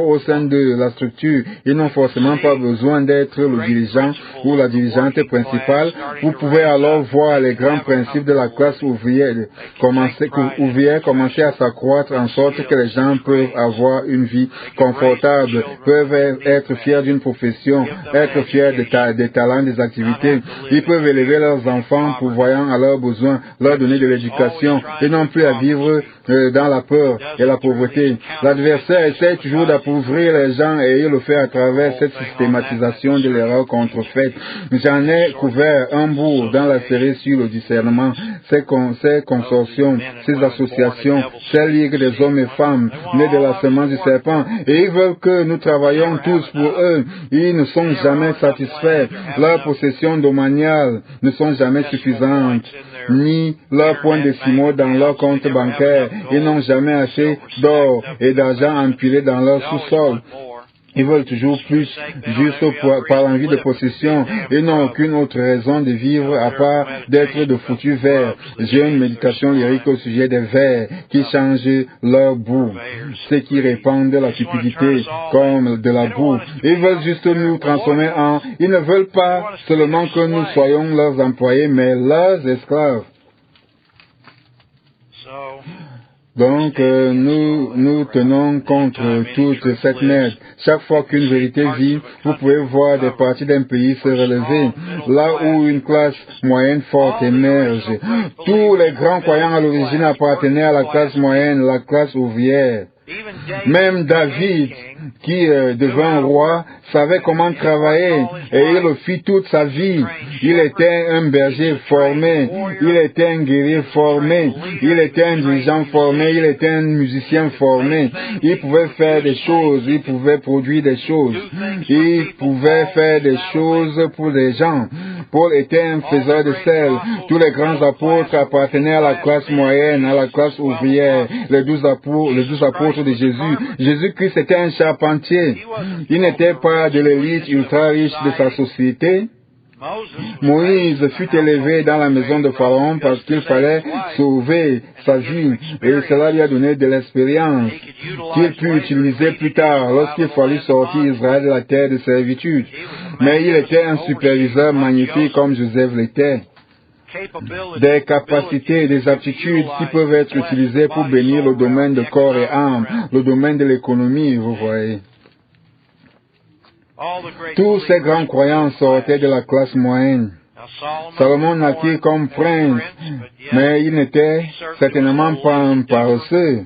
au sein de la structure, ils n'ont forcément pas besoin d'être le dirigeant ou la dirigeante principale. Vous pouvez alors voir les grands principes de la classe ouvrière commencer à s'accroître en sorte que les gens peuvent avoir une vie confortable, peuvent être fiers d'une profession, être fiers des talents, des activités. Ils peuvent élever leurs enfants pourvoyant à leurs besoins, leur donner de l'éducation et non plus à vivre dans la peur et la pauvreté. L'adversaire essaie toujours d'appauvrir les gens et il le fait à travers cette systématisation de l'erreur contrefaite. J'en ai couvert un bout dans la série sur le discernement, ces consortiums, ces associations, ces ligues des hommes et femmes nés de la semence du serpent. Et ils veulent que nous travaillions tous pour eux. Ils ne sont jamais satisfaits. Leurs possessions domaniales ne sont jamais suffisantes, ni leurs points décimaux dans leur compte bancaire. Ils n'ont jamais assez d'or et d'argent empilés dans leur sous-sol. Ils veulent toujours plus, juste par l'envie de possession. Ils n'ont aucune autre raison de vivre à part d'être de foutus vers. J'ai une méditation lyrique au sujet des vers qui changent leur boue, ceux qui répandent la cupidité comme de la boue. Ils veulent juste nous transformer en... Ils ne veulent pas seulement que nous soyons leurs employés, mais leurs esclaves. Donc, nous tenons contre toute cette merde. Chaque fois qu'une vérité vit, vous pouvez voir des parties d'un pays se relever. Là où une classe moyenne forte émerge. Tous les grands croyants à l'origine appartenaient à la classe moyenne, la classe ouvrière. Même David, qui devint roi, savait comment travailler et il le fit toute sa vie. Il était un berger formé, il était un guerrier formé, il était un dirigeant formé, il était un musicien formé. Il pouvait faire des choses, il pouvait produire des choses, il pouvait faire des choses pour les gens. Paul était un faiseur de sel. Tous les grands apôtres appartenaient à la classe moyenne, à la classe ouvrière, les 12 apôtres de Jésus. Jésus-Christ était un charpentier. Il n'était pas de l'élite ultra riche de sa société. Moïse fut élevé dans la maison de Pharaon parce qu'il fallait sauver sa vie et cela lui a donné de l'expérience qu'il put utiliser plus tard lorsqu'il fallut sortir Israël de la terre de servitude. Mais il était un superviseur magnifique comme Joseph l'était. Des capacités et des aptitudes qui peuvent être utilisées pour bénir le domaine de corps et âme, le domaine de l'économie, vous voyez. Tous ces grands croyants sortaient de la classe moyenne. Salomon naquit comme prince, mais il n'était certainement pas un paresseux.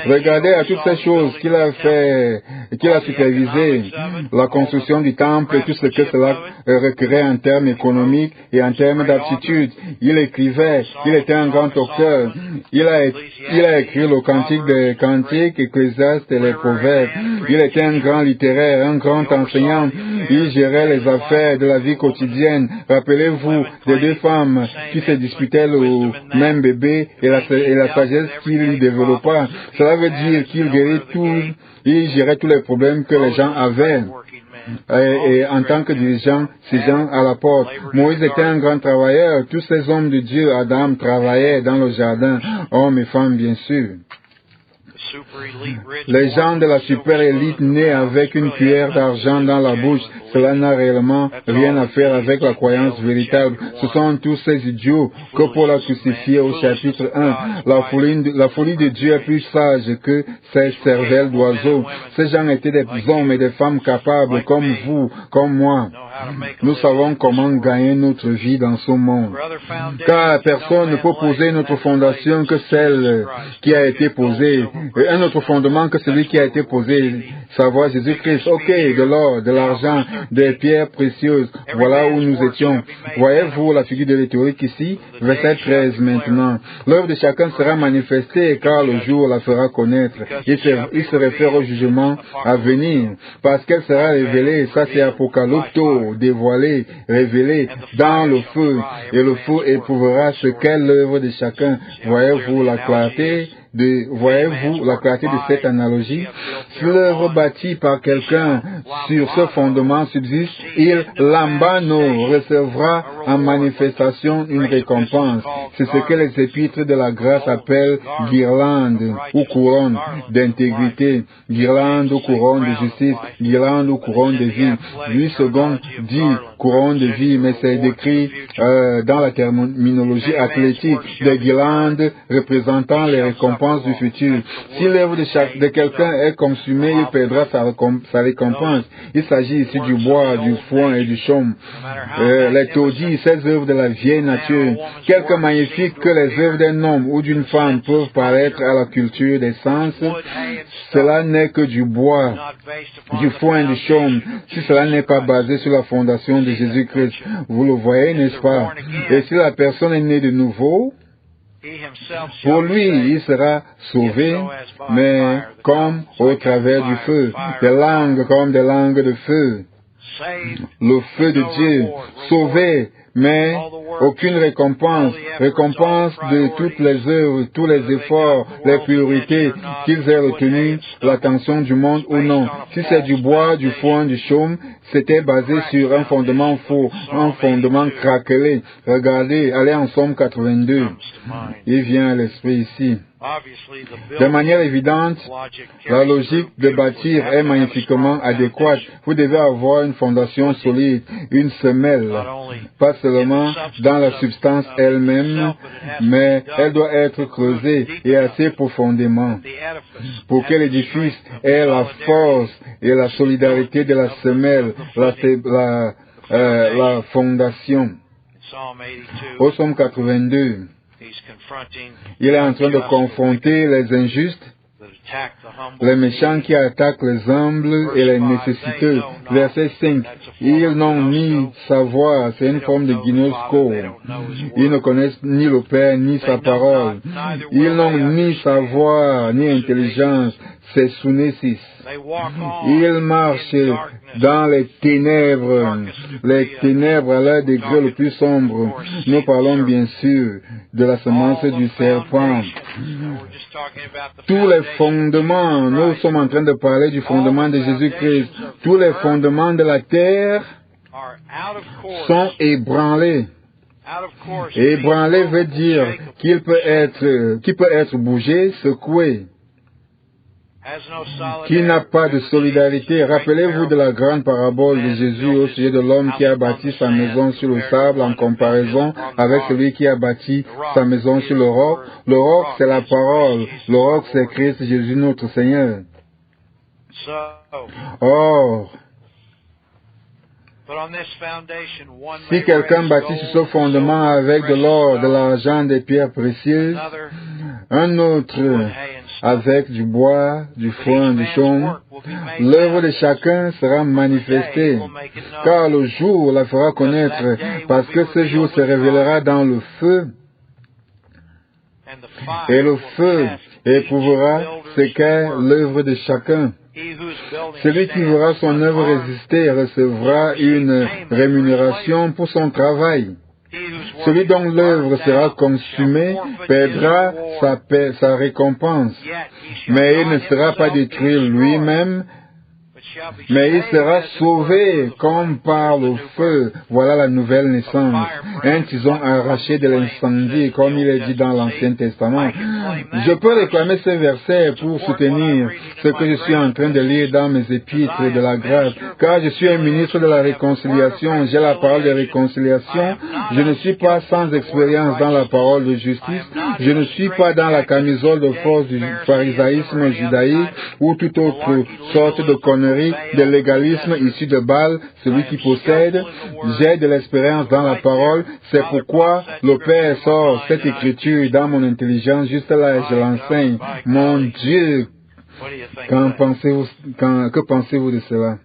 Regardez à toutes ces choses qu'il a fait, qu'il a supervisé, la construction du temple et tout ce que cela requérait en termes économiques et en termes d'aptitude. Il écrivait, il était un grand auteur. Il a écrit le Cantique des Cantiques, Ecclésiaste et les Proverbes. Il était un grand littéraire, un grand enseignant. Il gérait les affaires de la vie quotidienne. Rappelez-vous des deux femmes qui se disputaient le même bébé et la sagesse qu'il développa. Cela veut dire qu'il guérit tout, il gérait tous les problèmes que les gens avaient. Et en tant que dirigeant, ces gens à la porte. Moïse était un grand travailleur. Tous ces hommes de Dieu, Adam, travaillaient dans le jardin, hommes et femmes bien sûr. Les gens de la super élite nés avec une cuillère d'argent dans la bouche, cela n'a réellement rien à faire avec la croyance véritable. Ce sont tous ces idiots que Paul a crucifiés au chapitre 1. La folie de Dieu est plus sage que ces cervelles d'oiseaux. Ces gens étaient des hommes et des femmes capables comme vous, comme moi. Nous savons comment gagner notre vie dans ce monde. Car personne ne peut poser une autre fondation que celle qui a été posée. Et un autre fondement que celui qui a été posé, savoir Jésus-Christ. Ok, de l'or, de l'argent, des pierres précieuses. Voilà où nous étions. Voyez-vous la figure de rhétorique ici? Verset 13 maintenant. L'œuvre de chacun sera manifestée car le jour la fera connaître. Il se réfère au jugement à venir. Parce qu'elle sera révélée. Ça c'est Apocalypto. Dévoilé, révélé dans le feu, et le feu éprouvera ce qu'est l'œuvre de chacun. Voyez-vous la clarté de cette analogie? Si l'œuvre bâtie par quelqu'un sur ce fondement subsiste, il lambano recevra en manifestation une récompense. C'est ce que les épîtres de la grâce appellent guirlande ou couronne d'intégrité, guirlande ou couronne de justice, guirlande ou couronne de vie. Lui second dit couronne de vie, mais c'est décrit dans la terminologie athlétique, des guirlandes représentant les récompenses du futur. Si l'œuvre de quelqu'un est consumée, il perdra sa récompense. Il s'agit ici du bois, du foin et du chaume. Les taudis, ces œuvres de la vieille nature, quelque magnifiques que les œuvres d'un homme ou d'une femme peuvent paraître à la culture des sens, cela n'est que du bois, du foin et du chaume, si cela n'est pas basé sur la fondation de Jésus-Christ. Vous le voyez, n'est-ce pas? Et si la personne est née de nouveau, pour lui, il sera sauvé, mais comme au travers du feu, des langues comme des langues de feu. Le feu de Dieu, sauvé, mais aucune récompense de toutes les œuvres, tous les efforts, les priorités, qu'ils aient retenu l'attention du monde ou non. Si c'est du bois, du foin, du chaume, c'était basé sur un fondement faux, un fondement craquelé. Regardez, allez en Somme 82. Il vient à l'esprit ici. De manière évidente, la logique de bâtir est magnifiquement adéquate. Vous devez avoir une fondation solide, une semelle, pas seulement dans la substance elle-même, mais elle doit être creusée et assez profondément pour que l'édifice ait la force et la solidarité de la semelle, la fondation. Au Somme 82, il est en train de confronter les injustes, les méchants qui attaquent les humbles et les nécessiteux. Verset 5. Ils n'ont ni savoir, c'est une forme de ginosko. Ils ne connaissent ni le Père, ni sa parole. Ils n'ont ni savoir, ni intelligence, c'est sunesis. Ils marchent dans les ténèbres à leur degré le plus sombre. Nous parlons bien sûr de la semence du serpent. Tous les fondements, nous sommes en train de parler du fondement de Jésus-Christ. Tous les fondements de la terre sont ébranlés. Ébranlé veut dire qu'il peut être bougé, secoué, qui n'a pas de solidarité. Rappelez-vous de la grande parabole de Jésus au sujet de l'homme qui a bâti sa maison sur le sable en comparaison avec celui qui a bâti sa maison sur le roc. Le roc, c'est la parole. Le roc, c'est Christ Jésus notre Seigneur. Or, si quelqu'un bâtit sur ce fondement avec de l'or, de l'argent, des pierres précieuses, un autre avec du bois, du foin, du chaume, l'œuvre de chacun sera manifestée, car le jour la fera connaître, parce que ce jour se révélera dans le feu, et le feu éprouvera ce qu'est l'œuvre de chacun. Celui qui verra son œuvre résister recevra une rémunération pour son travail. Celui dont l'œuvre sera consumée perdra sa récompense, mais il ne sera pas détruit lui-même, mais il sera sauvé comme par le feu. Voilà la nouvelle naissance. Un tison arraché de l'incendie, comme il est dit dans l'Ancien Testament. Je peux réclamer ces versets pour soutenir ce que je suis en train de lire dans mes épîtres de la grâce, car je suis un ministre de la réconciliation. J'ai la parole de réconcilia. Je ne suis pas sans expérience dans la parole de justice. Je ne suis pas dans la camisole de force du pharisaïsme judaïque ou toute autre sorte de connerie, de légalisme issu de Baal, celui qui possède. J'ai de l'expérience dans la parole. C'est pourquoi le Père sort cette écriture dans mon intelligence. Juste là, je l'enseigne. Mon Dieu, que pensez-vous de cela?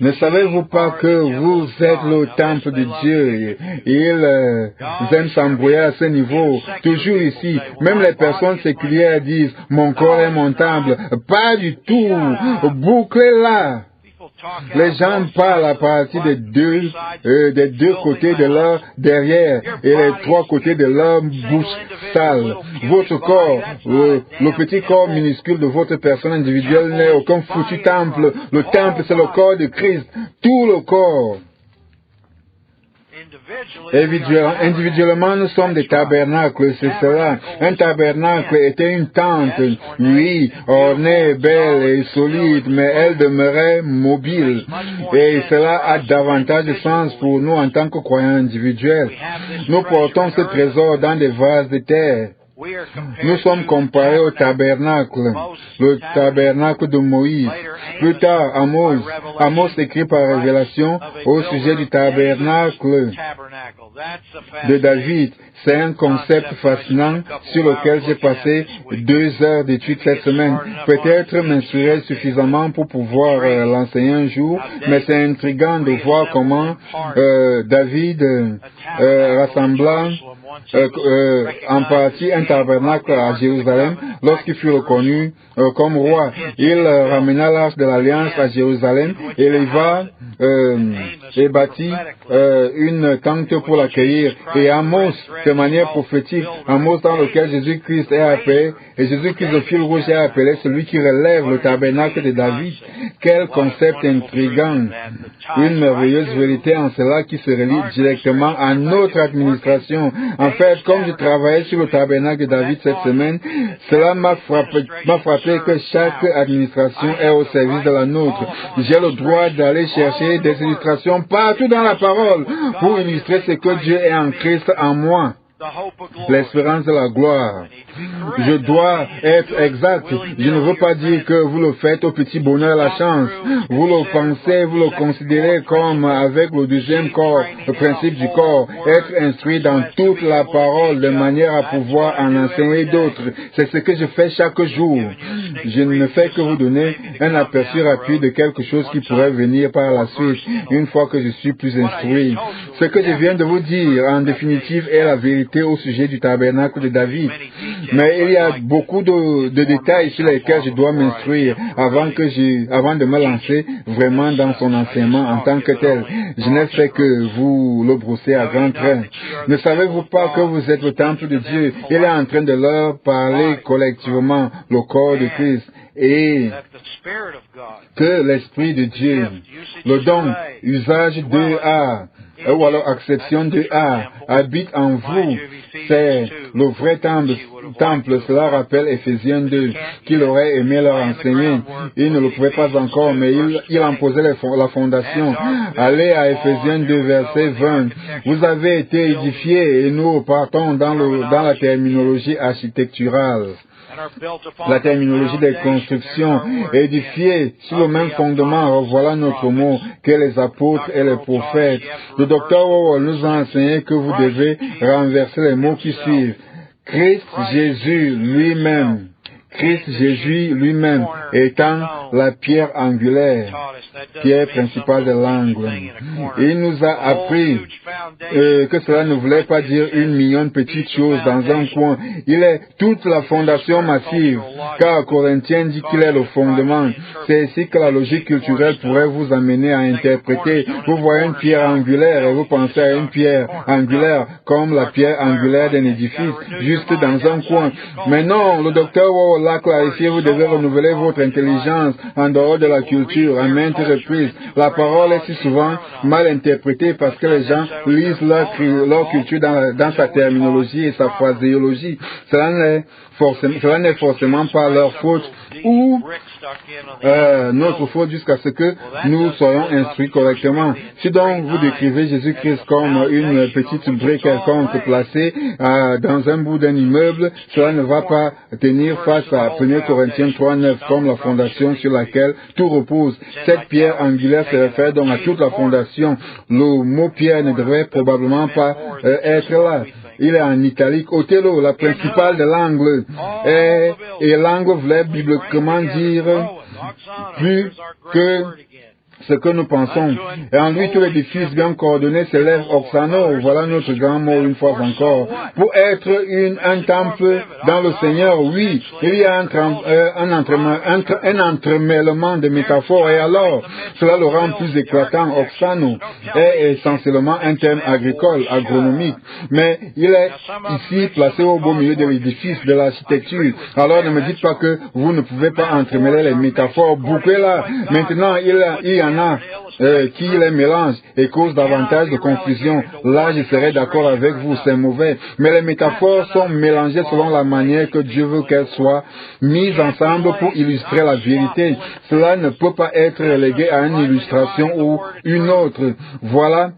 Ne savez-vous pas que vous êtes le temple de Dieu? Ils aiment s'embrouiller à ce niveau. Toujours ici, même les personnes séculières disent « Mon corps est mon temple ». Pas du tout. Bouclez-la. Les gens parlent à partir des deux côtés de leur derrière et les trois côtés de leur bouche sale. Votre corps, le petit corps minuscule de votre personne individuelle n'est aucun foutu temple. Le temple, c'est le corps de Christ. Tout le corps. Individuellement, nous sommes des tabernacles, c'est cela. Un tabernacle était une tente, oui, ornée, belle et solide, mais elle demeurait mobile. Et cela a davantage de sens pour nous en tant que croyants individuels. Nous portons ce trésor dans des vases de terre. Nous sommes comparés au tabernacle, le tabernacle de Moïse. Plus tard, Amos écrit par révélation au sujet du tabernacle de David. C'est un concept fascinant sur lequel j'ai passé 2 heures d'études cette semaine. Peut-être m'instruire suffisamment pour pouvoir l'enseigner un jour, mais c'est intriguant de voir comment David rassembla en partie un tabernacle à Jérusalem lorsqu'il fut reconnu comme roi. Il ramena l'arche de l'Alliance à Jérusalem et éleva et bâtit une tente pour l'accueillir. Et Amos, de manière prophétique, Amos dans lequel Jésus-Christ est appelé, et Jésus-Christ le fil rouge est appelé celui qui relève le tabernacle de David. Quel concept intriguant! Une merveilleuse vérité en cela qui se relie directement à notre administration. En fait, comme je travaillais sur le tabernacle de David cette semaine, cela m'a frappé que chaque administration est au service de la nôtre. J'ai le droit d'aller chercher des illustrations partout dans la parole pour illustrer ce que Dieu est en Christ en moi. L'espérance de la gloire. Je dois être exact. Je ne veux pas dire que vous le faites au petit bonheur la chance. Vous le pensez, vous le considérez comme avec le deuxième corps, le principe du corps, être instruit dans toute la parole de manière à pouvoir en enseigner d'autres. C'est ce que je fais chaque jour. Je ne fais que vous donner un aperçu rapide de quelque chose qui pourrait venir par la suite, une fois que je suis plus instruit. Ce que je viens de vous dire, en définitive, est la vérité au sujet du tabernacle de David. Mais il y a beaucoup de détails sur lesquels je dois m'instruire avant de me lancer vraiment dans son enseignement en tant que tel. Je n'ai fait que vous le brosser à grands traits. Ne savez-vous pas que vous êtes le temple de Dieu? Il est en train de leur parler collectivement, le corps de Christ, et que l'Esprit de Dieu, le don, usage 2A, ou alors acception 2A, habite en vous. C'est le vrai temple. Cela rappelle Éphésiens 2, qu'il aurait aimé leur enseigner. Il ne le pouvait pas encore, mais il en posait la fondation. Allez à Éphésiens 2, verset 20. Vous avez été édifiés, et nous partons dans la terminologie architecturale. La terminologie des constructions, édifiée sur le même fondement, revoilà notre mot que les apôtres et les prophètes. Le docteur Howell nous a enseigné que vous devez renverser les mots qui suivent. Christ Jésus lui-même. Christ Jésus lui-même étant la pierre angulaire, pierre principale de l'angle. Il nous a appris que cela ne voulait pas dire 1 million de petites choses dans un coin. Il est toute la fondation massive, car Corinthiens dit qu'il est le fondement. C'est ici que la logique culturelle pourrait vous amener à interpréter. Vous voyez une pierre angulaire et vous pensez à une pierre angulaire comme la pierre angulaire d'un édifice, juste dans un coin. Mais non, le docteur Howell cela clarifié, vous devez renouveler votre intelligence en dehors de la culture, à maintes reprises. La parole est si souvent mal interprétée parce que les gens lisent leur culture dans sa terminologie et sa phraséologie. Cela n'est forcément pas leur faute ou notre faute jusqu'à ce que nous soyons instruits correctement. Si donc vous décrivez Jésus-Christ comme une petite brique quelconque placée dans un bout d'un immeuble, cela ne va pas tenir face à 1 Corinthiens 3:9 comme la fondation sur laquelle tout repose. Cette pierre angulaire se réfère donc à toute la fondation. Le mot pierre ne devrait probablement pas être là. Il est en italique. Othello, la principale de l'angle. Et l'angle voulait bibliquement dire plus que ce que nous pensons. Et en lui, tout l'édifice bien coordonné s'élève oxano. Voilà notre grand mot une fois encore. Pour être un temple dans le Seigneur, oui, il y a un entremêlement de métaphores. Et alors, cela le rend plus éclatant. Oxano est essentiellement un terme agricole, agronomique. Mais il est ici placé au beau milieu de l'édifice, de l'architecture. Alors ne me dites pas que vous ne pouvez pas entremêler les métaphores. Bouquez là. Maintenant, il y en a qui les mélangent et causent davantage de confusion. Là, je serais d'accord avec vous, c'est mauvais. Mais les métaphores sont mélangées selon la manière que Dieu veut qu'elles soient mises ensemble pour illustrer la vérité. Cela ne peut pas être relégué à une illustration ou une autre. Voilà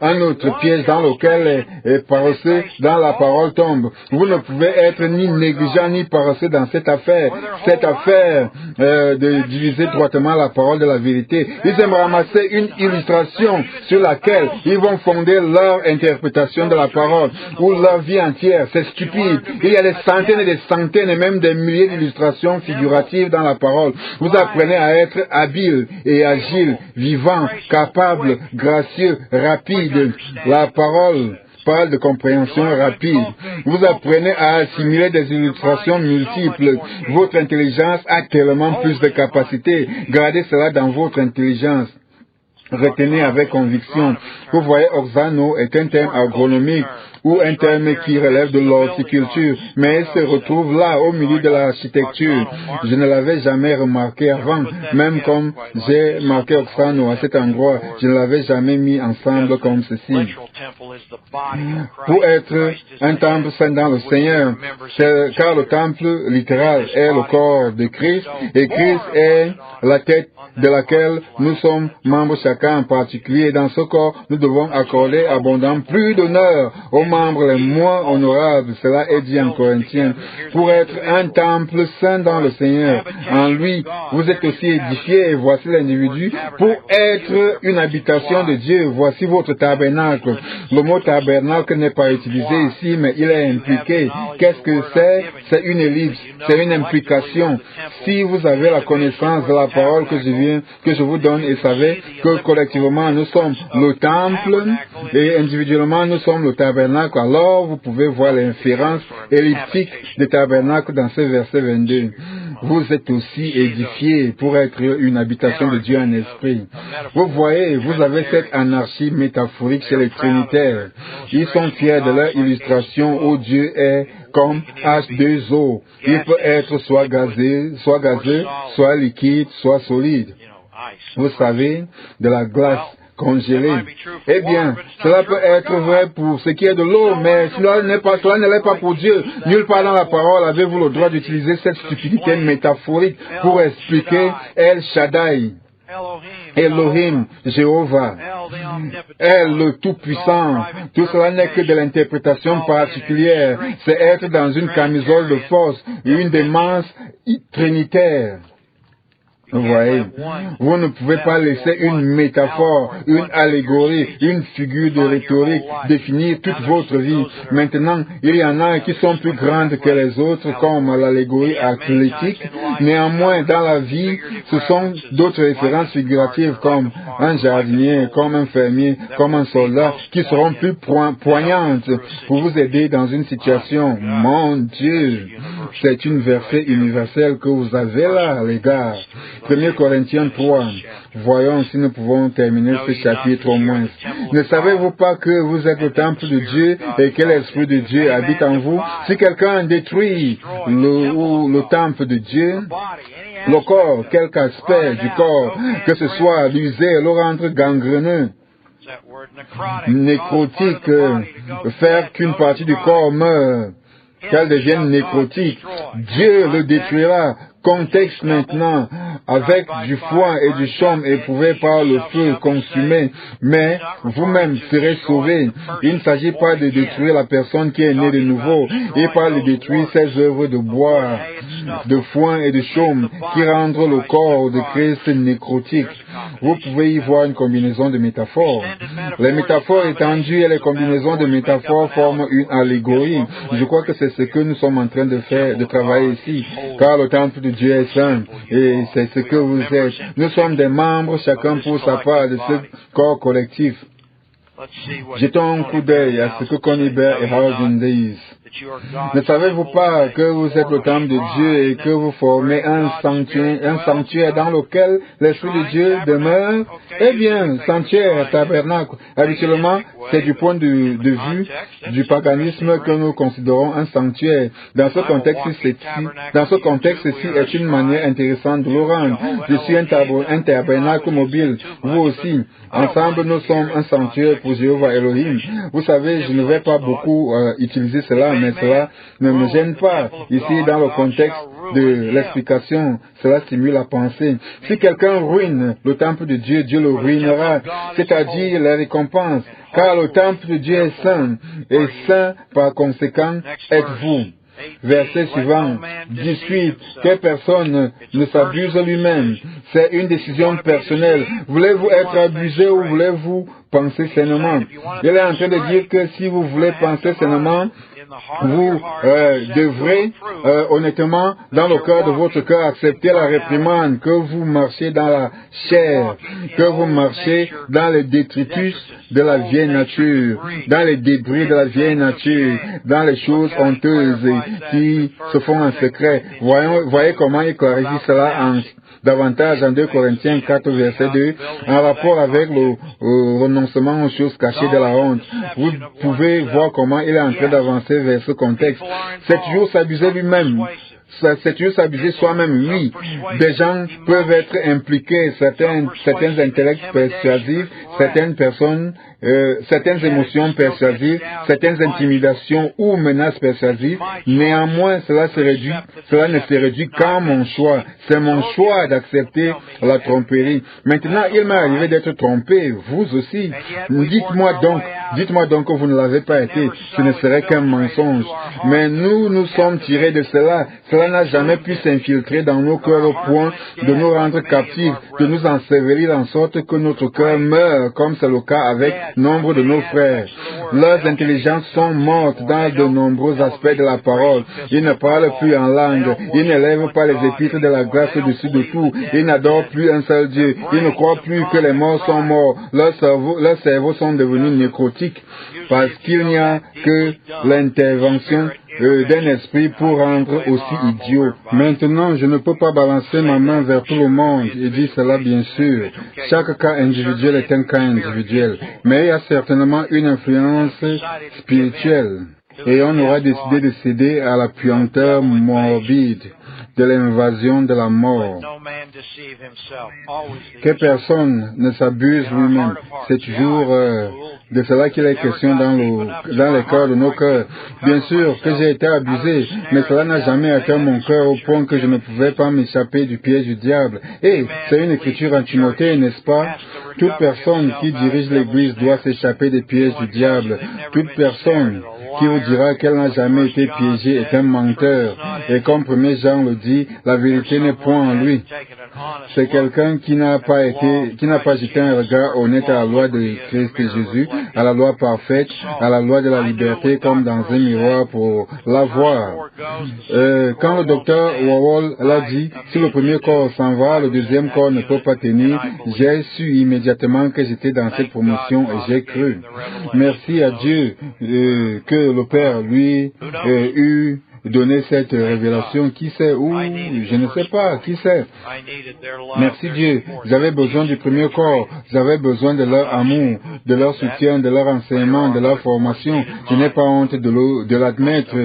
un autre piège dans lequel paresseux dans la parole tombe. Vous ne pouvez être ni négligent ni paresseux dans cette affaire. Cette affaire de diviser droitement la parole de la vérité. Ils aiment ramasser une illustration sur laquelle ils vont fonder leur interprétation de la parole ou leur vie entière. C'est stupide. Il y a des centaines et des centaines et même des milliers d'illustrations figuratives dans la parole. Vous apprenez à être habile et agile, vivant, capable, gracieux, rapide. La parole parle de compréhension rapide. Vous apprenez à assimiler des illustrations multiples. Votre intelligence a tellement plus de capacité. Gardez cela dans votre intelligence. Retenez avec conviction. Vous voyez, oxano est un terme agronomique ou un terme qui relève de l'horticulture, mais il se retrouve là, au milieu de l'architecture. Je ne l'avais jamais remarqué avant, même comme j'ai marqué oxano à cet endroit, je ne l'avais jamais mis ensemble comme ceci. Pour être un temple saint dans le Seigneur, car le temple littéral est le corps de Christ, et Christ est la tête de laquelle nous sommes membres chacun en particulier. Dans ce corps, nous devons accorder abondamment plus d'honneur aux membres les moins honorables. Cela est dit en Corinthiens. Pour être un temple saint dans le Seigneur, en lui, vous êtes aussi édifiés, et voici l'individu. Pour être une habitation de Dieu, voici votre tabernacle. Le mot tabernacle n'est pas utilisé ici, mais il est impliqué. Qu'est-ce que c'est? C'est une ellipse, c'est une implication. Si vous avez la connaissance de la parole que je vous donne et savez que collectivement nous sommes le temple et individuellement nous sommes le tabernacle, alors vous pouvez voir l'inférence elliptique des tabernacles dans ce verset 22. Vous êtes aussi édifiés pour être une habitation de Dieu en esprit. Vous voyez, vous avez cette anarchie métaphorique chez les Trinitaires. Ils sont fiers de leur illustration où Dieu est comme H2O. Il peut être soit gazeux, soit liquide, soit solide. Vous savez, de la glace congelée. Eh bien, cela peut être vrai pour ce qui est de l'eau, mais cela ne l'est pas pour Dieu. Nulle part dans la parole avez-vous le droit d'utiliser cette stupidité métaphorique pour expliquer El Shaddai, Elohim, Jéhovah, El le Tout-Puissant. Tout cela n'est que de l'interprétation particulière. C'est être dans une camisole de force, une démence trinitaire. Vous voyez, vous ne pouvez pas laisser une métaphore, une allégorie, une figure de rhétorique définir toute votre vie. Maintenant, il y en a qui sont plus grandes que les autres, comme l'allégorie athlétique. Néanmoins, dans la vie, ce sont d'autres références figuratives comme un jardinier, comme un fermier, comme un soldat, qui seront plus poignantes pour vous aider dans une situation. Mon Dieu, c'est une verset universelle que vous avez là, les gars. 1 Corinthiens 3. Voyons si nous pouvons terminer ce chapitre au moins. Ne savez-vous pas que vous êtes le temple de Dieu et que l'Esprit de Dieu habite en vous? Si quelqu'un détruit le temple de Dieu, le corps, quelque aspect du corps, que ce soit l'user, le rendre gangreneux, nécrotique, faire qu'une partie du corps meure, qu'elle devienne nécrotique, Dieu le détruira. Contexte maintenant, avec du foin et du chaume éprouvé par le feu consumé, mais vous-même serez sauvés. Il ne s'agit pas de détruire la personne qui est née de nouveau, et pas de détruire ses œuvres de bois, de foin et de chaume qui rendent le corps de Christ nécrotique. Vous pouvez y voir une combinaison de métaphores. Les métaphores étendues et les combinaisons de métaphores forment une allégorie. Je crois que c'est ce que nous sommes en train de faire, de travailler ici, car le temple de Dieu est saint, et c'est ce que vous êtes. Nous sommes des membres, chacun pour sa part de ce corps collectif. Jetons un coup d'œil à ce que Conibert et Hardin disent. Ne savez-vous pas que vous êtes le temple de Dieu et que vous formez un sanctuaire dans lequel l'Esprit de Dieu demeure? Eh bien, sanctuaire, tabernacle, habituellement, c'est du point de vue du paganisme que nous considérons un sanctuaire. Dans ce contexte-ci est une manière intéressante de le rendre. Je suis un tabernacle mobile, vous aussi. Ensemble, nous sommes un sanctuaire pour Jéhovah Elohim. Vous savez, je ne vais pas beaucoup utiliser cela, mais cela ne me gêne pas. Ici, dans le contexte de l'explication, cela stimule la pensée. Si quelqu'un ruine le temple de Dieu, Dieu le ruinera, c'est-à-dire la récompense, car le temple de Dieu est saint, et saint par conséquent êtes-vous. Verset suivant, 18, que personne ne s'abuse lui-même. C'est une décision personnelle. Voulez-vous être abusé ou voulez-vous penser sainement? Il est en train de dire que si vous voulez penser sainement, vous devrez honnêtement, dans le cœur de votre cœur, accepter la réprimande, que vous marchez dans la chair, que vous marchez dans les détritus de la vieille nature, dans les débris de la vieille nature, dans les choses honteuses qui se font en secret. Voyez comment il clarifie cela davantage en 2 Corinthiens 4, verset 2, en rapport avec le renoncement aux choses cachées de la honte. Vous pouvez voir comment il est en train d'avancer vers ce contexte. C'est toujours s'abuser lui-même. C'est toujours s'abuser soi-même, oui. Des gens peuvent être impliqués, certains intellects persuasifs, certaines personnes, certaines émotions persuasives, certaines intimidations ou menaces persuasives. Néanmoins, cela ne se réduit qu'à mon choix. C'est mon choix d'accepter la tromperie. Maintenant, il m'est arrivé d'être trompé, vous aussi. Dites-moi donc que vous ne l'avez pas été. Ce ne serait qu'un mensonge. Mais nous sommes tirés de cela. Cela n'a jamais pu s'infiltrer dans nos cœurs au point de nous rendre captifs, de nous ensevelir en sorte que notre cœur meure, comme c'est le cas avec nombre de nos frères. Leurs intelligences sont mortes dans de nombreux aspects de la parole. Ils ne parlent plus en langue. Ils n'élèvent pas les épîtres de la grâce au-dessus de tout. Ils n'adorent plus un seul Dieu. Ils ne croient plus que les morts sont morts. Leurs cerveaux sont devenus nécrotiques parce qu'il n'y a que l'intervention d'un esprit pour rendre aussi idiot. Maintenant, je ne peux pas balancer ma main vers tout le monde et dire cela bien sûr. Chaque cas individuel est un cas individuel, mais il y a certainement une influence spirituelle. Et on aura décidé de céder à la puanteur morbide de l'invasion de la mort. Que personne ne s'abuse lui-même. C'est toujours de cela qu'il est question dans les cœurs de nos cœurs. Bien sûr que j'ai été abusé, mais cela n'a jamais atteint mon cœur au point que je ne pouvais pas m'échapper du piège du diable. Et c'est une écriture en Timothée, n'est-ce pas? Toute personne qui dirige l'Église doit s'échapper des pièges du diable. Toute personne qui vous dira qu'elle n'a jamais été piégée est un menteur. Et comme 1 Jean le dit, la vérité n'est point en lui. C'est quelqu'un qui n'a pas jeté un regard honnête à la loi de Christ et Jésus, à la loi parfaite, à la loi de la liberté, comme dans un miroir pour la voir. Quand le docteur Wawol l'a dit, si le premier corps s'en va, le deuxième corps ne peut pas tenir, j'ai su immédiatement que j'étais dans cette promotion et j'ai cru. Merci à Dieu que le Père, lui, eut donné cette révélation? Qui sait où? Je ne sais pas. Qui sait? Merci Dieu. J'avais besoin du premier corps. J'avais besoin de leur amour, de leur soutien, de leur enseignement, de leur formation. Je n'ai pas honte de l'admettre.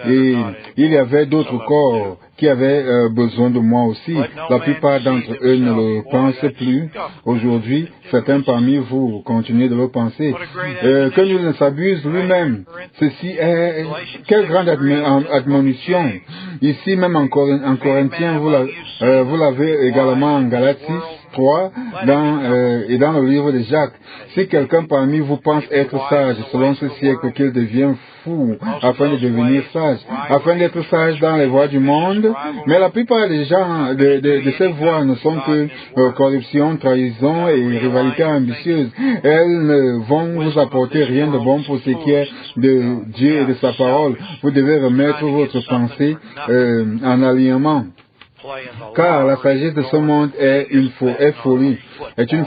Et il y avait d'autres corps qui avaient besoin de moi aussi. La plupart d'entre eux ne le pensent plus. Aujourd'hui, certains parmi vous continuez de le penser. Que Dieu ne s'abuse lui-même. Ceci est quelle grande admonition. Ici même en Corinthiens, vous l'avez également en Galates 6, 3 et dans le livre de Jacques. Si quelqu'un parmi vous pense être sage selon ce siècle, qu'il devient fou afin de devenir sage, afin d'être sage dans les voies du monde. Mais la plupart des gens de ces voies ne sont que corruption, trahison et rivalité ambitieuse. Elles ne vont vous apporter rien de bon pour ce qui est de Dieu et de sa parole. Vous devez remettre votre pensée en alignement. Car la sagesse de ce monde est une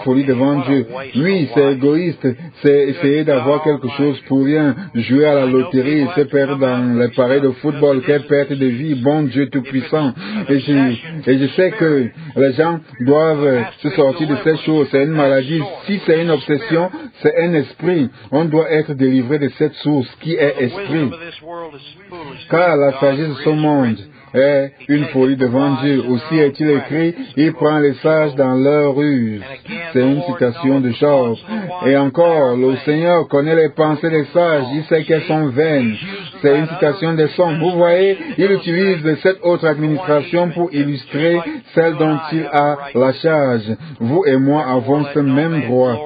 folie devant Dieu. Oui, c'est égoïste, c'est essayer d'avoir quelque chose pour rien, jouer à la loterie, se perdre dans les paris de football, quelle perte de vie, bon Dieu tout-puissant. Et je sais que les gens doivent se sortir de ces choses, c'est une maladie. Si c'est une obsession, c'est un esprit. On doit être délivré de cette source qui est esprit. Car la sagesse de ce monde est une folie devant Dieu. Aussi est-il écrit, il prend les sages dans leur ruse. C'est une citation de Job. Et encore, le Seigneur connaît les pensées des sages, il sait qu'elles sont vaines. C'est une citation des Psaumes. Vous voyez, il utilise cette autre administration pour illustrer celle dont il a la charge. Vous et moi avons ce même droit.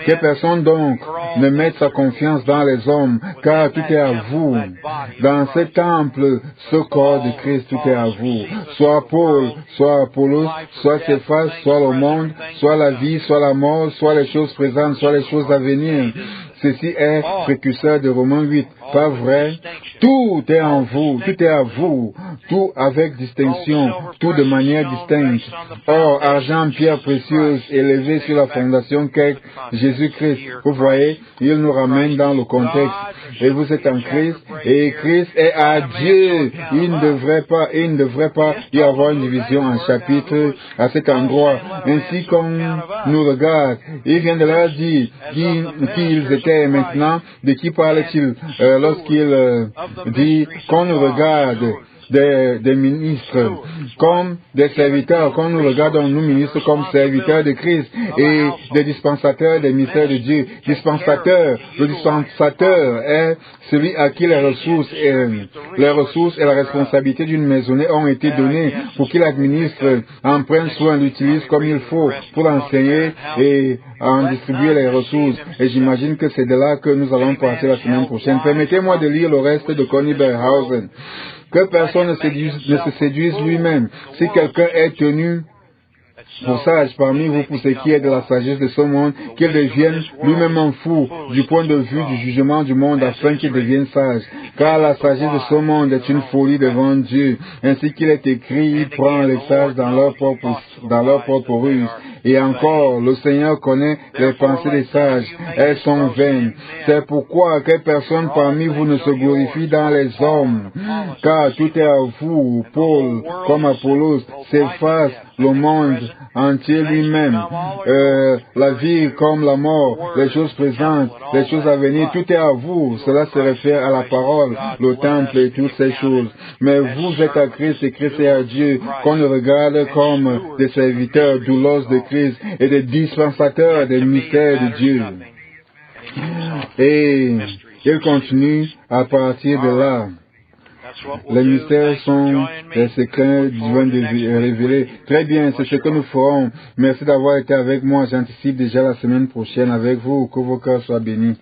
Que personne donc ne mette sa confiance dans les hommes, car tout est à vous. Dans ce temple, ce corps de Christ, tout est à vous. Soit Paul, soit Apollos, soit Céphas, soit le monde, soit la vie, soit la mort, soit les choses présentes, soit les choses à venir. Ceci est précurseur de Romains 8. Pas vrai? Tout est en vous, tout est à vous, tout avec distinction, tout de manière distincte. Or, argent, pierre précieuse, élevé sur la fondation qu'est Jésus-Christ. Vous voyez, il nous ramène dans le contexte. Et vous êtes en Christ, et Christ est à Dieu. Il ne devrait pas y avoir une division en chapitres à cet endroit. Ainsi qu'on nous regarde, il vient de leur dire qui ils étaient maintenant, de qui parle-t-il lorsqu'il dit qu'on nous regarde des ministres comme des serviteurs, qu'on nous regarde nous ministres comme serviteurs de Christ et des dispensateurs des mystères de Dieu. Le dispensateur est celui à qui les ressources et la responsabilité d'une maisonnée ont été données pour qu'il administre, en prenne soin, l'utilise comme il faut pour l'enseigner et en distribuer les ressources. Et j'imagine que c'est de là que nous allons partir la semaine prochaine. Permettez-moi de lire le reste de Connie Berghausen. Que personne ne se séduise lui-même. Si quelqu'un est tenu pour sage parmi vous pour ce qui est de la sagesse de ce monde, qu'il devienne lui-même un fou du point de vue du jugement du monde afin qu'il devienne sage. Car la sagesse de ce monde est une folie devant Dieu. Ainsi qu'il est écrit, il prend les sages dans leur propre ruse. Et encore, le Seigneur connaît les pensées des sages. Elles sont vaines. C'est pourquoi que personne parmi vous ne se glorifie dans les hommes. Car tout est à vous, Paul, comme Apollos, Céphas, le monde entier lui-même, la vie comme la mort, les choses présentes, les choses à venir, tout est à vous. Cela se réfère à la parole, le temple et toutes ces choses. Mais vous êtes à Christ et Christ est à Dieu, qu'on nous regarde comme des serviteurs doulos de Christ et des dispensateurs des mystères de Dieu. Et il continue à partir de là. Les mystères sont les secrets divins révélés. Très bien, c'est ce que nous ferons. Merci d'avoir été avec moi. J'anticipe déjà la semaine prochaine avec vous. Que vos cœurs soient bénis.